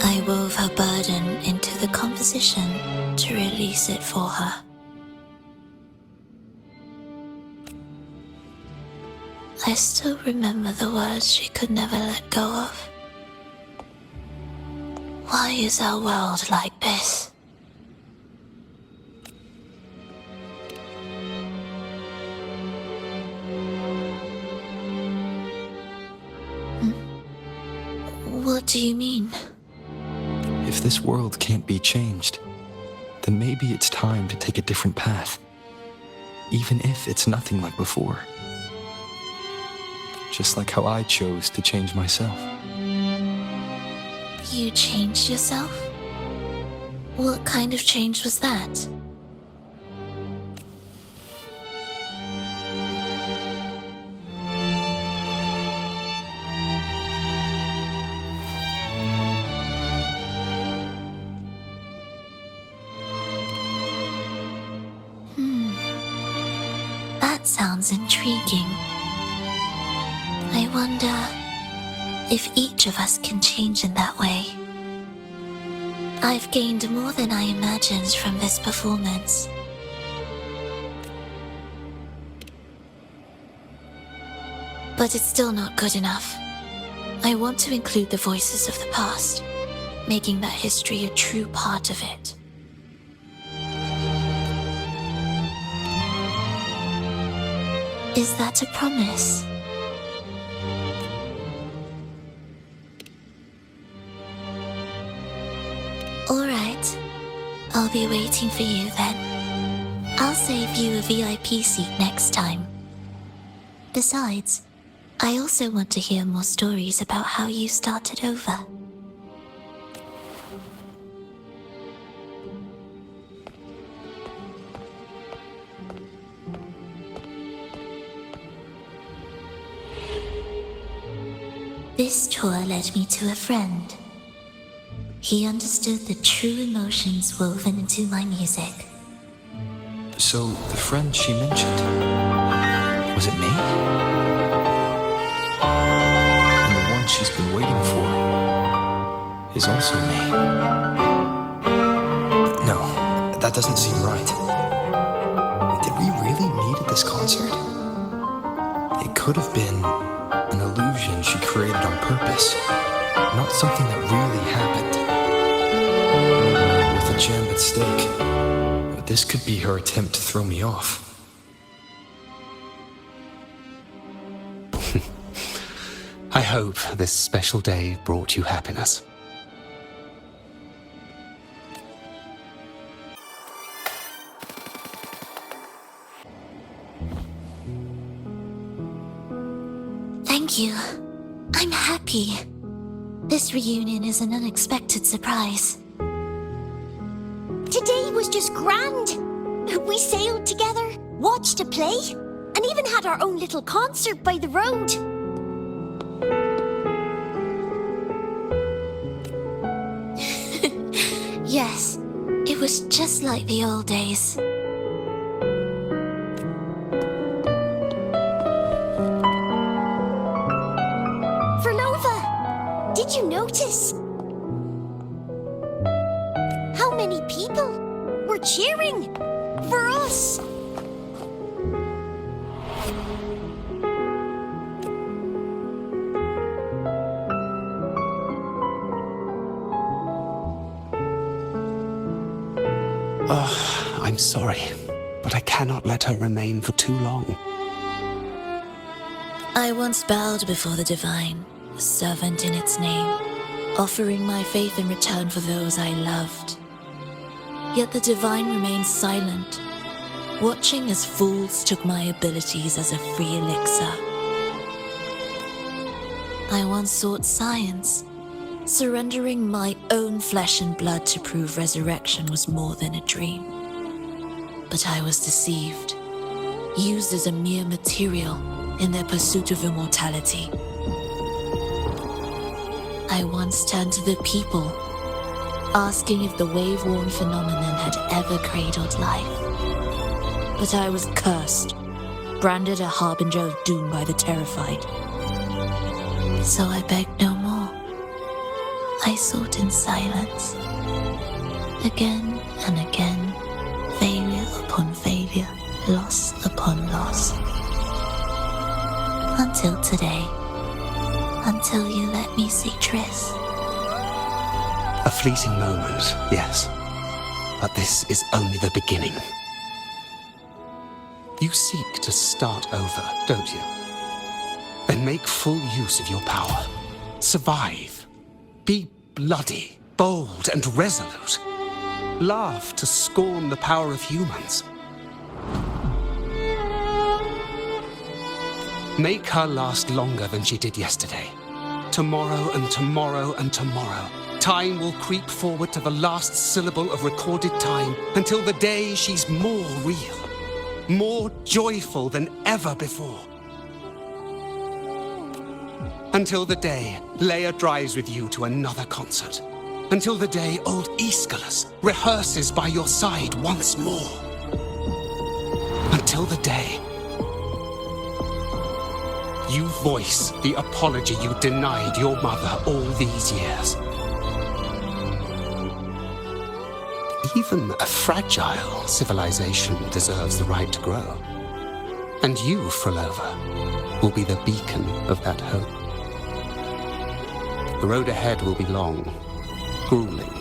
I wove her burden into the composition to release it for her. I still remember the words she could never let go of. Why is our world like this? What do you mean? If this world can't be changed, then maybe it's time to take a different path. Even if it's nothing like before. Just like how I chose to change myself. You changed yourself? What kind of change was that? That sounds intriguing. I wonder if each of us can change in that way. I've gained more than I imagined from this performance. But it's still not good enough. I want to include the voices of the past, making that history a true part of it. Is that a promise? All right. I'll be waiting for you then. I'll save you a VIP seat next time. Besides, I also want to hear more stories about how you started over. This tour led me to a friend. He understood the true emotions woven into my music. So, the friend she mentioned, was it me? And the one she's been waiting for is also me. No, that doesn't seem right. Did we really meet at this concert? It could have been an illusion she created on purpose, not something that really happened. With a gem at stake, this could be her attempt to throw me off. I hope this special day brought you happiness. Thank you. I'm happy. This reunion is an unexpected surprise. Today was just grand. We sailed together, watched a play, and even had our own little concert by the road. Yes, it was just like the old days. Verlova, did you notice? How many people were cheering for us? Oh, I'm sorry, but I cannot let her remain for too long. I once bowed before the divine, a servant in its name, offering my faith in return for those I loved. Yet the divine remained silent, watching as fools took my abilities as a free elixir. I once sought science, surrendering my own flesh and blood to prove resurrection was more than a dream. But I was deceived, used as a mere material in their pursuit of immortality. I once turned to the people, asking if the wave-worn phenomenon had ever cradled life. But I was cursed, branded a harbinger of doom by the terrified. So I begged no more. I sought in silence. Again and again, failure upon failure, loss upon loss. Until today. Until you let me see Triss. A fleeting moment, yes. But this is only the beginning. You seek to start over, don't you? Then make full use of your power. Survive. Be bloody, bold, and resolute. Laugh to scorn the power of humans. Make her last longer than she did yesterday. Tomorrow and tomorrow and tomorrow. Time will creep forward to the last syllable of recorded time until the day she's more real, more joyful than ever before. Until the day Leia drives with you to another concert. Until the day old Aeschylus rehearses by your side once more. Until the day you voice the apology you denied your mother all these years. Even a fragile civilization deserves the right to grow. And you, Frolova, will be the beacon of that hope. The road ahead will be long, grueling.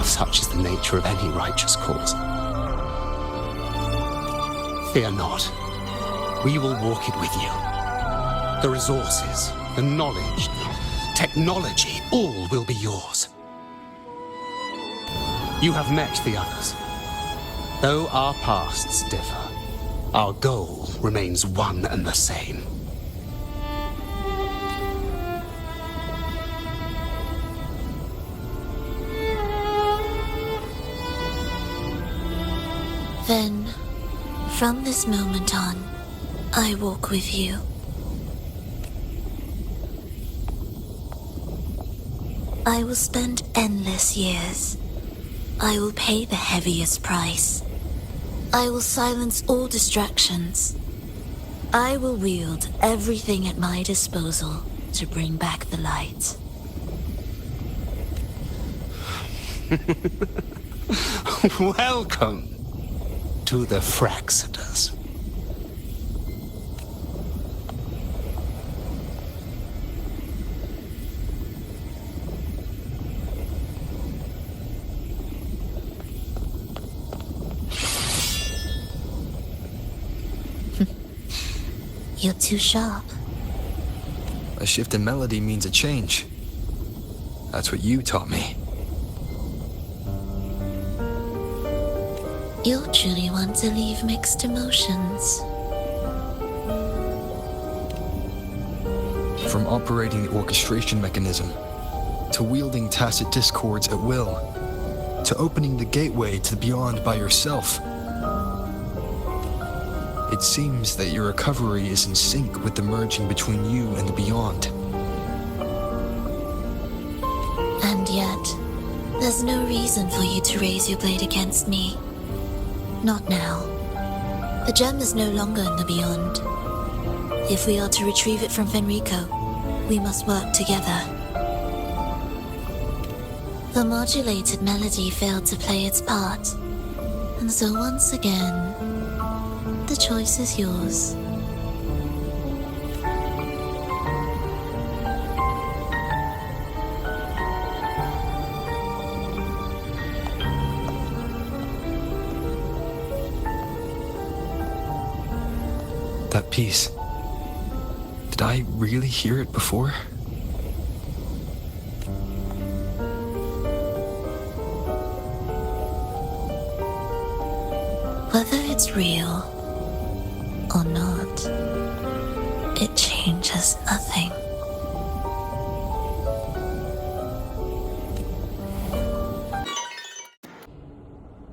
Such is the nature of any righteous cause. Fear not. We will walk it with you. The resources, the knowledge, technology, all will be yours. You have met the others. Though our pasts differ, our goal remains one and the same. Then, from this moment on, I walk with you. I will spend endless years. I will pay the heaviest price. I will silence all distractions. I will wield everything at my disposal to bring back the light. Welcome to the Fraxiters. You're too sharp. A shift in melody means a change. That's what you taught me. You're truly one to leave mixed emotions. From operating the orchestration mechanism, to wielding tacit discords at will, to opening the gateway to the beyond by yourself. It seems that your recovery is in sync with the merging between you and the beyond. And yet, there's no reason for you to raise your blade against me. Not now. The gem is no longer in the beyond. If we are to retrieve it from Fenrico, we must work together. The modulated melody failed to play its part, and so once again, the choice is yours. That piece. Did I really hear it before? Whether it's real or not, it changes nothing.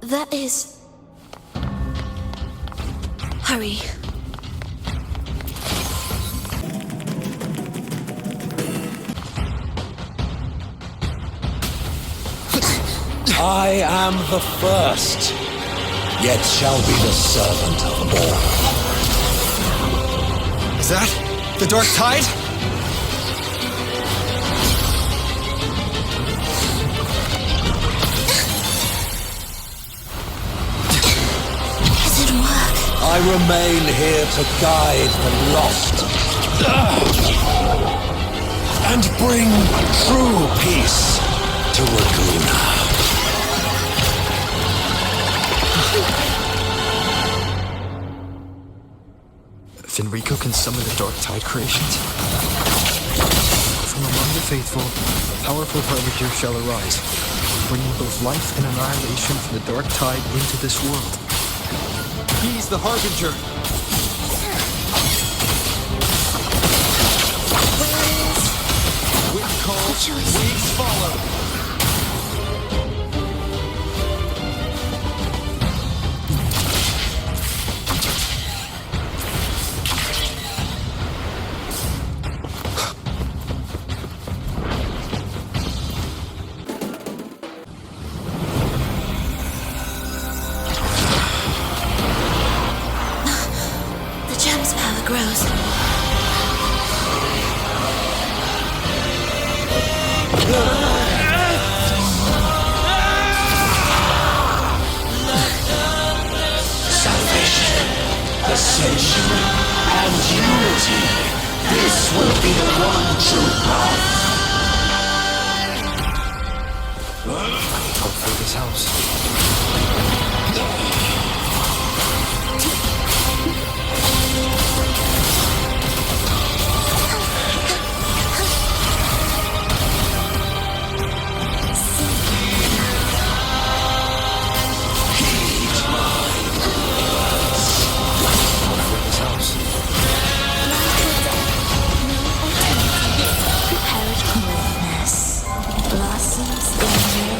That is... Hurry. I am the first, yet shall be the servant of all. Is that the Dark Tide? Does it work? I remain here to guide the lost and bring true peace to Laguna. Fenrico can summon the Dark Tide creations? From among the faithful, a powerful harbinger shall arise, bringing both life and annihilation from the Dark Tide into this world. He's the harbinger! Wind calls, waves follow! Grows. Salvation, ascension, and unity. This will be the one true path. Come through this house. Blossoms in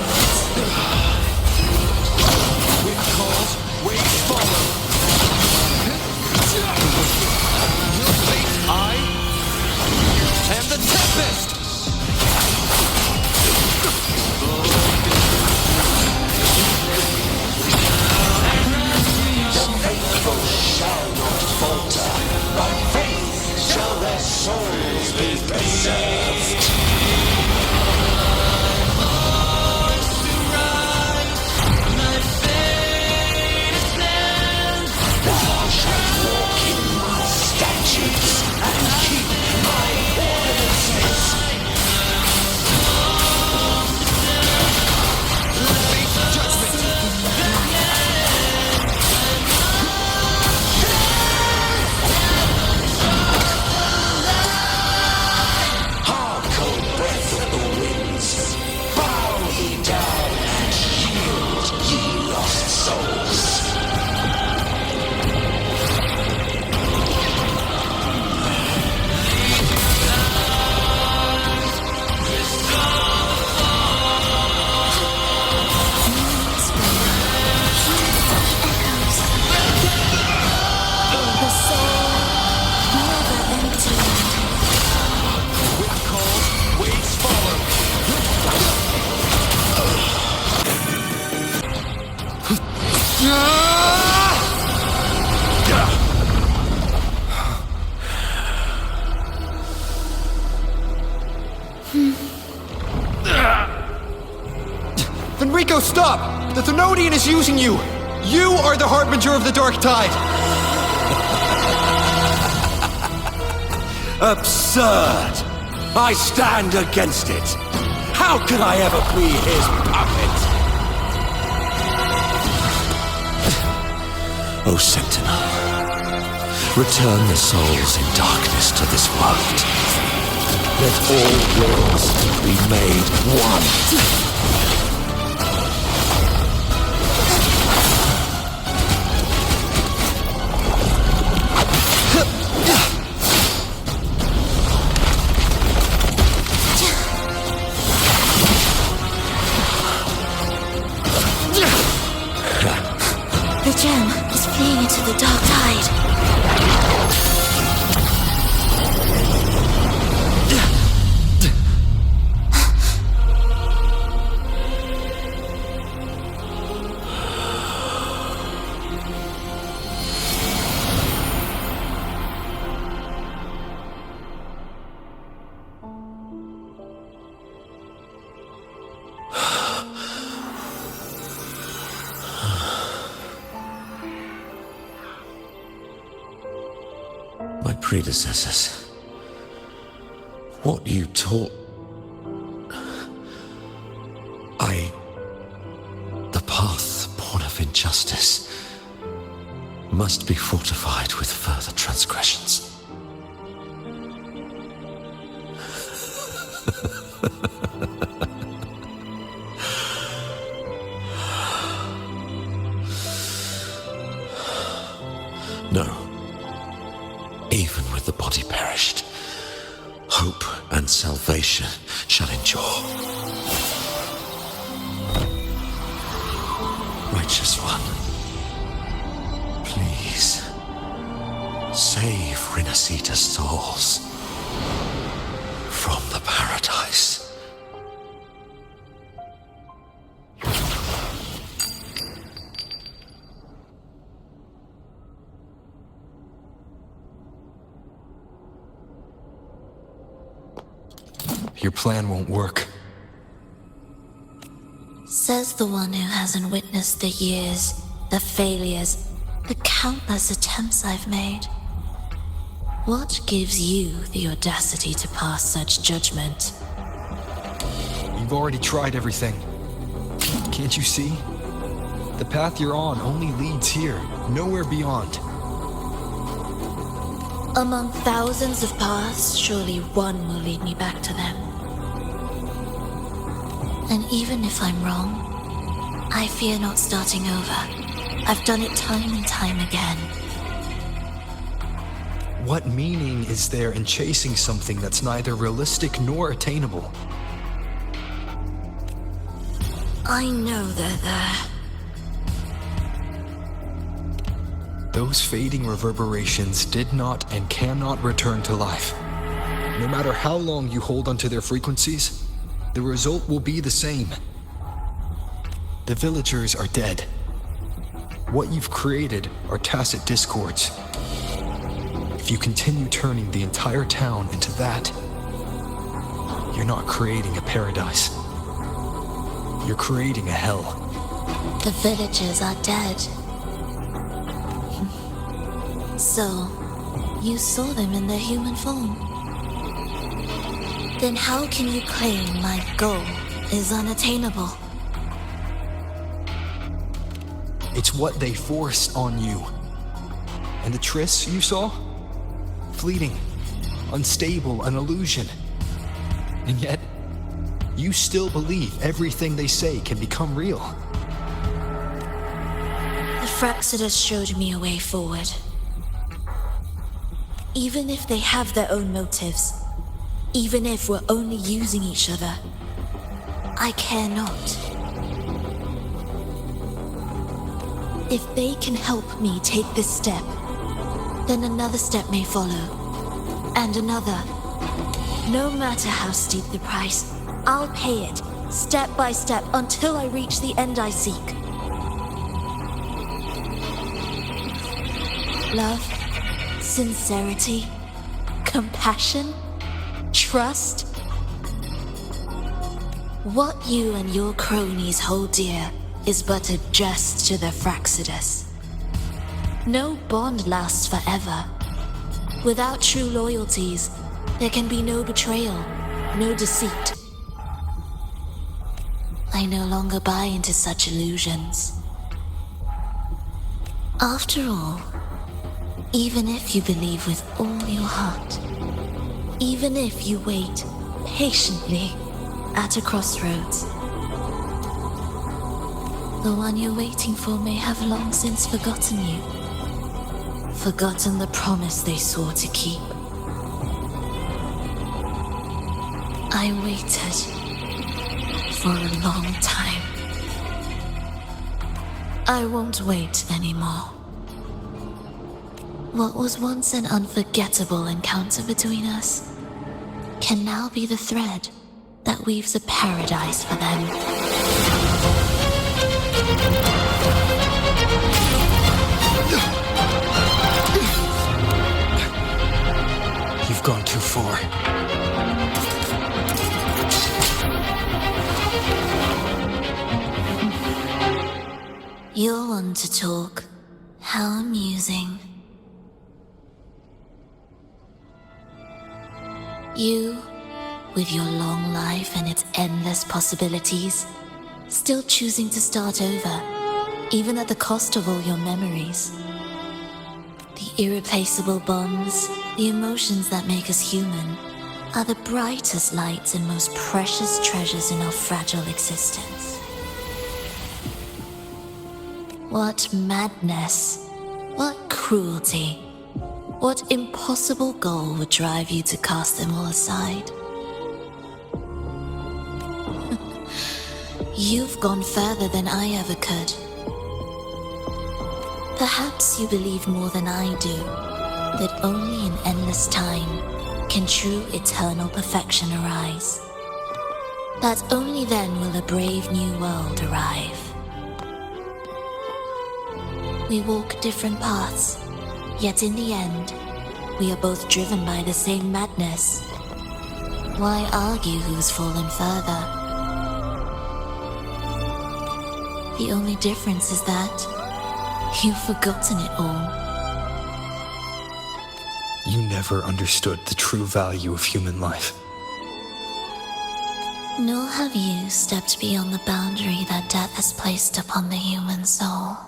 Enrico, stop! The Thenodian is using you! You are the harbinger of the Dark Tide! Absurd! I stand against it! How can I ever be his puppet? O Sentinel, return the souls in darkness to this world. Let all worlds be made one. The gem is fleeing into the dark tide. My predecessors, what you taught, the path born of injustice, must be fortified with further transgressions. No. Even with the body perished, hope and salvation shall endure. Righteous One, please save Renacita's souls from the paradise. Your plan won't work. Says the one who hasn't witnessed the years, the failures, the countless attempts I've made. What gives you the audacity to pass such judgment? You've already tried everything. Can't you see? The path you're on only leads here, nowhere beyond. Among thousands of paths, surely one will lead me back to them. And even if I'm wrong, I fear not starting over. I've done it time and time again. What meaning is there in chasing something that's neither realistic nor attainable? I know they're there. Those fading reverberations did not and cannot return to life. No matter how long you hold onto their frequencies, the result will be the same. The villagers are dead. What you've created are tacit discords. If you continue turning the entire town into that, you're not creating a paradise. You're creating a hell. The villagers are dead. So, you saw them in their human form. Then how can you claim my goal is unattainable? It's what they forced on you. And the trysts you saw? Fleeting, unstable, an illusion. And yet, you still believe everything they say can become real. The Fraxidus showed me a way forward. Even if they have their own motives, even if we're only using each other, I care not. If they can help me take this step, then another step may follow, and another. No matter how steep the price, I'll pay it, step by step, until I reach the end I seek. love, sincerity, compassion, trust. What you and your cronies hold dear is but a jest to the Fraxidus. No bond lasts forever. Without true loyalties, there can be no betrayal, no deceit. I no longer buy into such illusions. After all, even if you believe with all your heart, even if you wait patiently at a crossroads, the one you're waiting for may have long since forgotten you, forgotten the promise they swore to keep. I waited for a long time. I won't wait anymore. What was once an unforgettable encounter between us can now be the thread that weaves a paradise for them. You've gone too far. You'll want to talk. How amusing. You, with your long life and its endless possibilities, still choosing to start over, even at the cost of all your memories. The irreplaceable bonds, the emotions that make us human, are the brightest lights and most precious treasures in our fragile existence. What madness, what cruelty, what impossible goal would drive you to cast them all aside? You've gone further than I ever could. Perhaps you believe more than I do, that only in endless time can true eternal perfection arise. That only then will a brave new world arrive. We walk different paths, yet in the end, we are both driven by the same madness. Why argue who's fallen further? The only difference is that you've forgotten it all. You never understood the true value of human life. Nor have you stepped beyond the boundary that death has placed upon the human soul.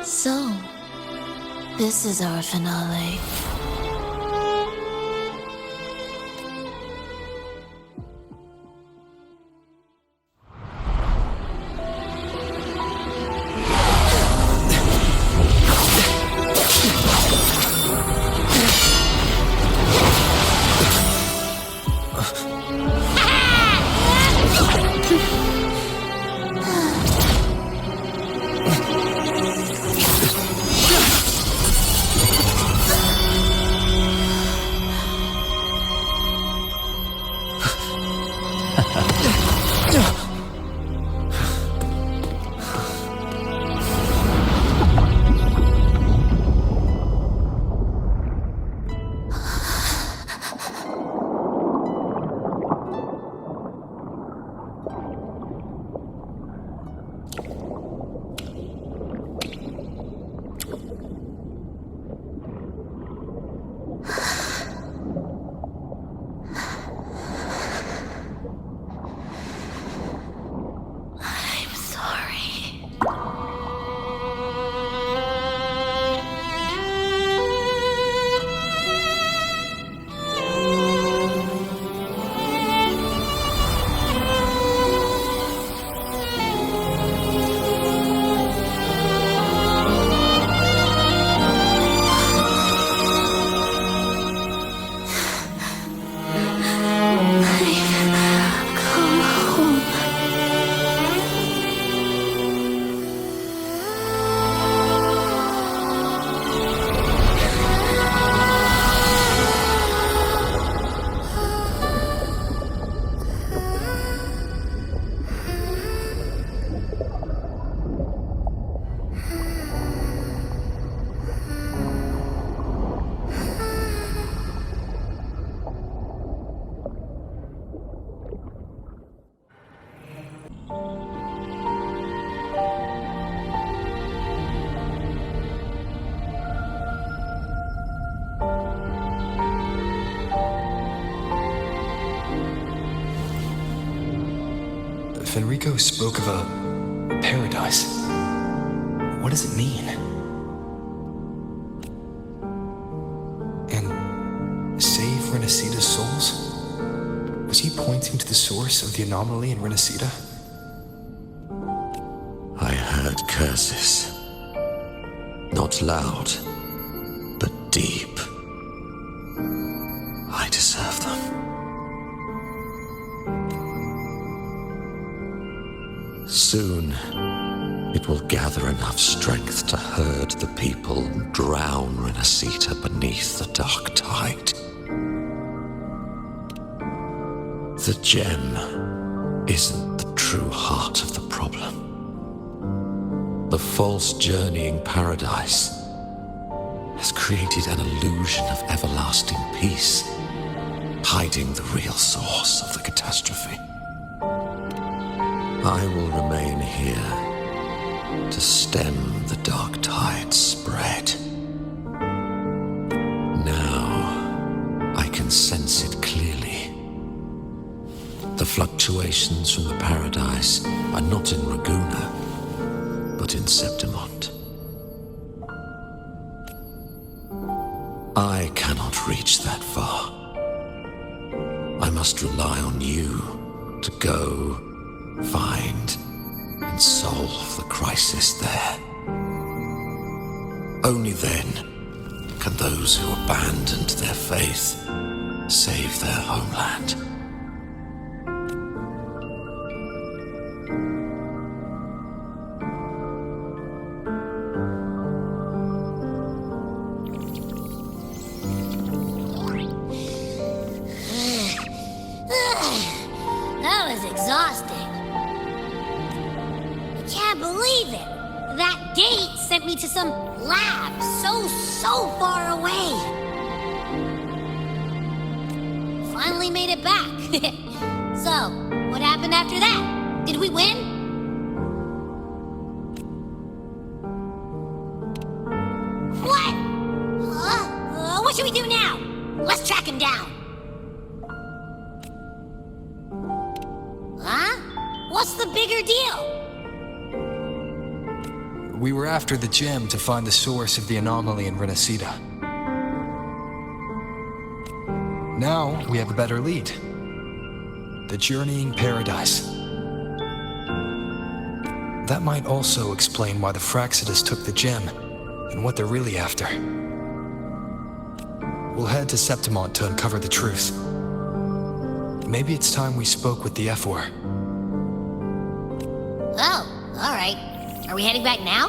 So, this is our finale. If Enrico spoke of a paradise, what does it mean? And save Renacita's souls? Was he pointing to the source of the anomaly in Renacita? I heard curses. Not loud, but deep. I deserve them. Soon, it will gather enough strength to herd the people and drown Renacita beneath the dark tide. The gem isn't the true heart of the problem. The false journeying paradise has created an illusion of everlasting peace, hiding the real source of the catastrophe. I will remain here to stem the dark tide's spread. Now, I can sense it clearly. The fluctuations from the paradise are not in Raguna, but in Septimont. I cannot reach that far. I must rely on you to go, find, and solve the crisis there. Only then can those who abandoned their faith save their homeland. That was exhausting. I can't believe it. That gate sent me to some lab so far away. Finally made it back. So, what happened after that? Did we win? What? What should we do now? Let's track him down. Huh? What's the bigger deal? We were after the gem to find the source of the anomaly in Renacita. Now we have a better lead. The journeying paradise. That might also explain why the Fraxidas took the gem and what they're really after. We'll head to Septimont to uncover the truth. Maybe it's time we spoke with the F-War. Oh, alright. Are we heading back now?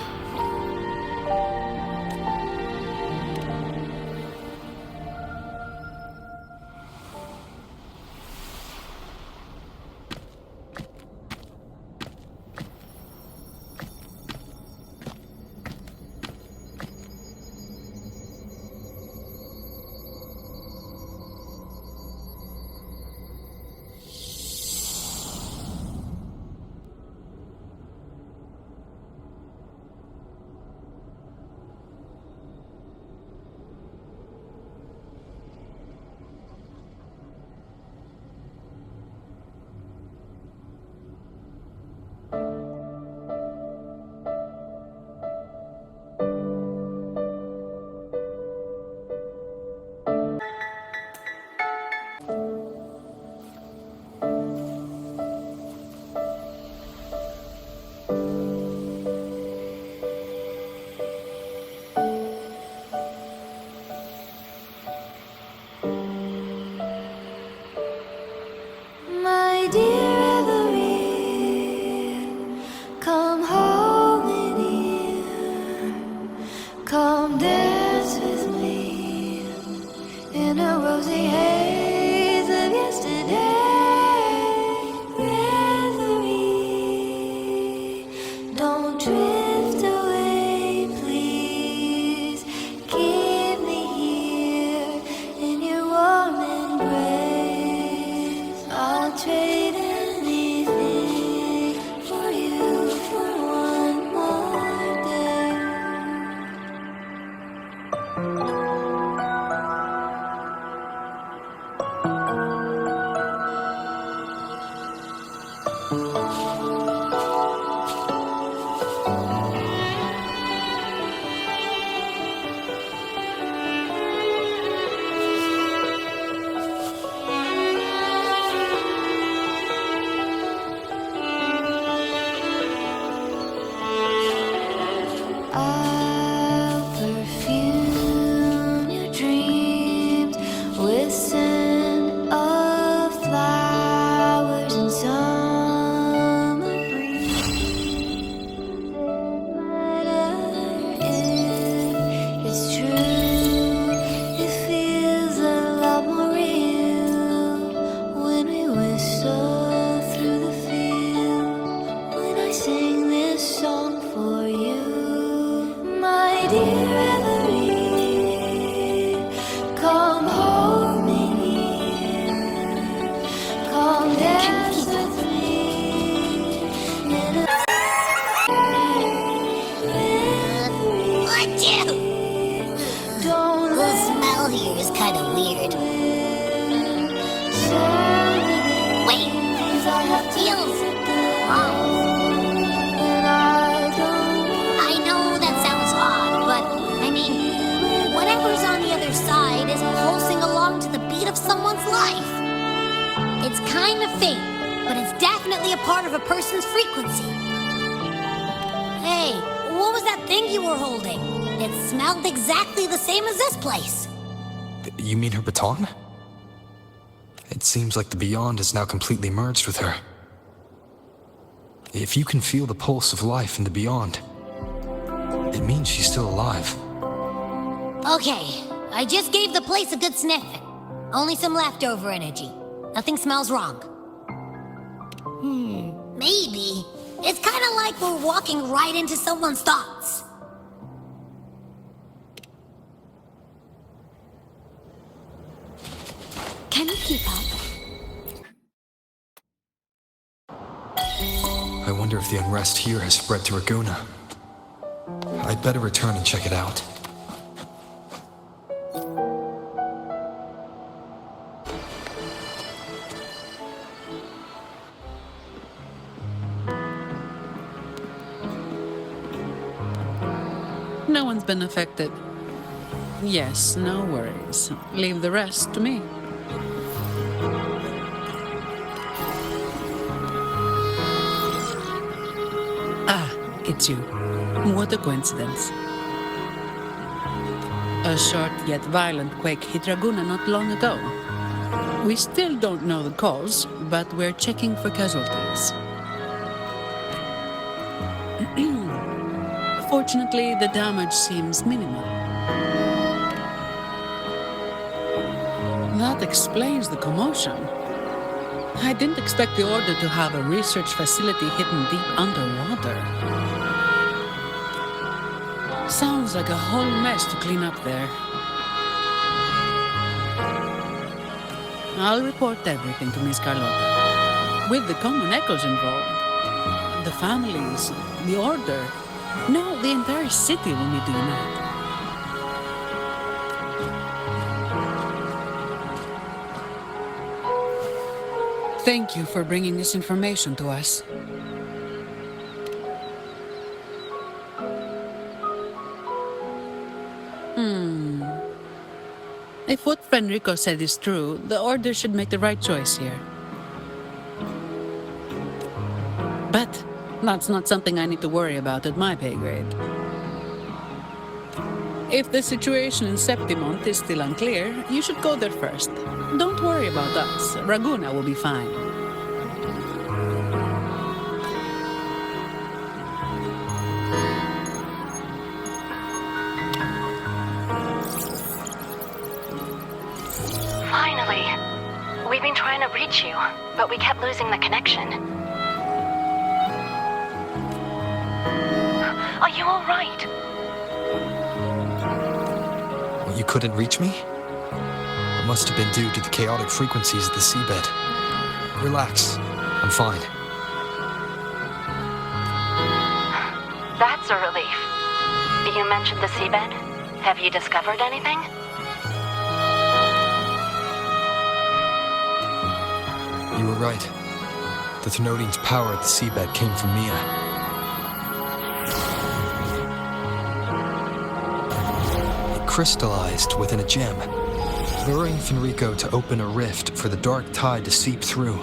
My dear Everine, come home in here. Come dance with me in a rosy haze of yesterday. Reverie, don't drift away, please. Keep me here in your warm embrace. I'll trade anything for you for one more day. I'll perfume your dreams with scent of flowers and summer breeze. It's true, it feels a lot more real when we whistle through the field. When I sing this song for you, my dear Reverie, come hold me near, come dance with me in a What you? don't The smell here is kind of weird. Wait, feels wrong. I know that sounds odd, but I mean, whatever's on the other side is pulsing along to the beat of someone's life. It's kind of faint, but it's definitely a part of a person's frequency. Hey, what was that thing you were holding? It smelled exactly the same as this place. You mean her baton? It seems like the Beyond is now completely merged with her. If you can feel the pulse of life in the Beyond, it means she's still alive. Okay, I just gave the place a good sniff. Only some leftover energy. Nothing smells wrong. Maybe. It's kind of like we're walking right into someone's thoughts. Can you keep up? I wonder if the unrest here has spread to Raguna. I'd better return and check it out. No one's been affected. Yes, no worries. Leave the rest to me. Ah, it's you. What a coincidence. A short yet violent quake hit Raguna not long ago. We still don't know the cause, but we're checking for casualties. Fortunately, the damage seems minimal. That explains the commotion. I didn't expect the Order to have a research facility hidden deep underwater. Sounds like a whole mess to clean up there. I'll report everything to Miss Carlotta. With the common echoes involved, the families, the Order, no, the entire city will need to unite. Thank you for bringing this information to us. If what Fenrico said is true, the Order should make the right choice here. But that's not something I need to worry about at my pay grade. If the situation in Septimont is still unclear, you should go there first. Don't worry about us. Raguna will be fine. Finally. We've been trying to reach you, but we kept losing the connection. Are you all right? You couldn't reach me? It must have been due to the chaotic frequencies of the seabed. Relax. I'm fine. That's a relief. You mentioned the seabed. Have you discovered anything? You were right. The Thenodian's power at the seabed came from Mia. It crystallized within a gem, luring Fenrico to open a rift for the dark tide to seep through.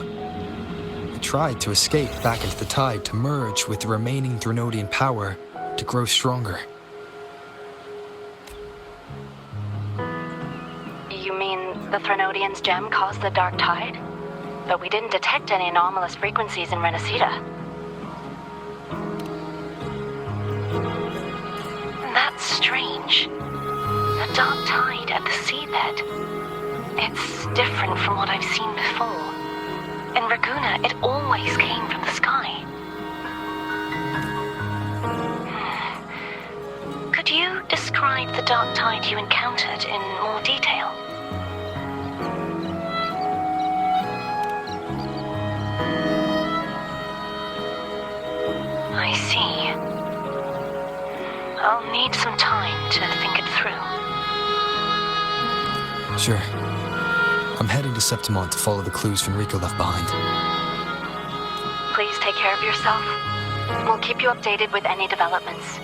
It tried to escape back into the tide to merge with the remaining Thenodian power to grow stronger. mean, the Threnodian's gem caused the dark tide, but we didn't detect any anomalous frequencies in Renacita. That's strange. The dark tide at the seabed. It's different from what I've seen before. In Raguna, it always came from the sky. Could you describe the dark tide you encountered in more detail? I see. I'll need some time to think it through. Sure. I'm heading to Septimont to follow the clues Fenrico left behind. Please take care of yourself. We'll keep you updated with any developments.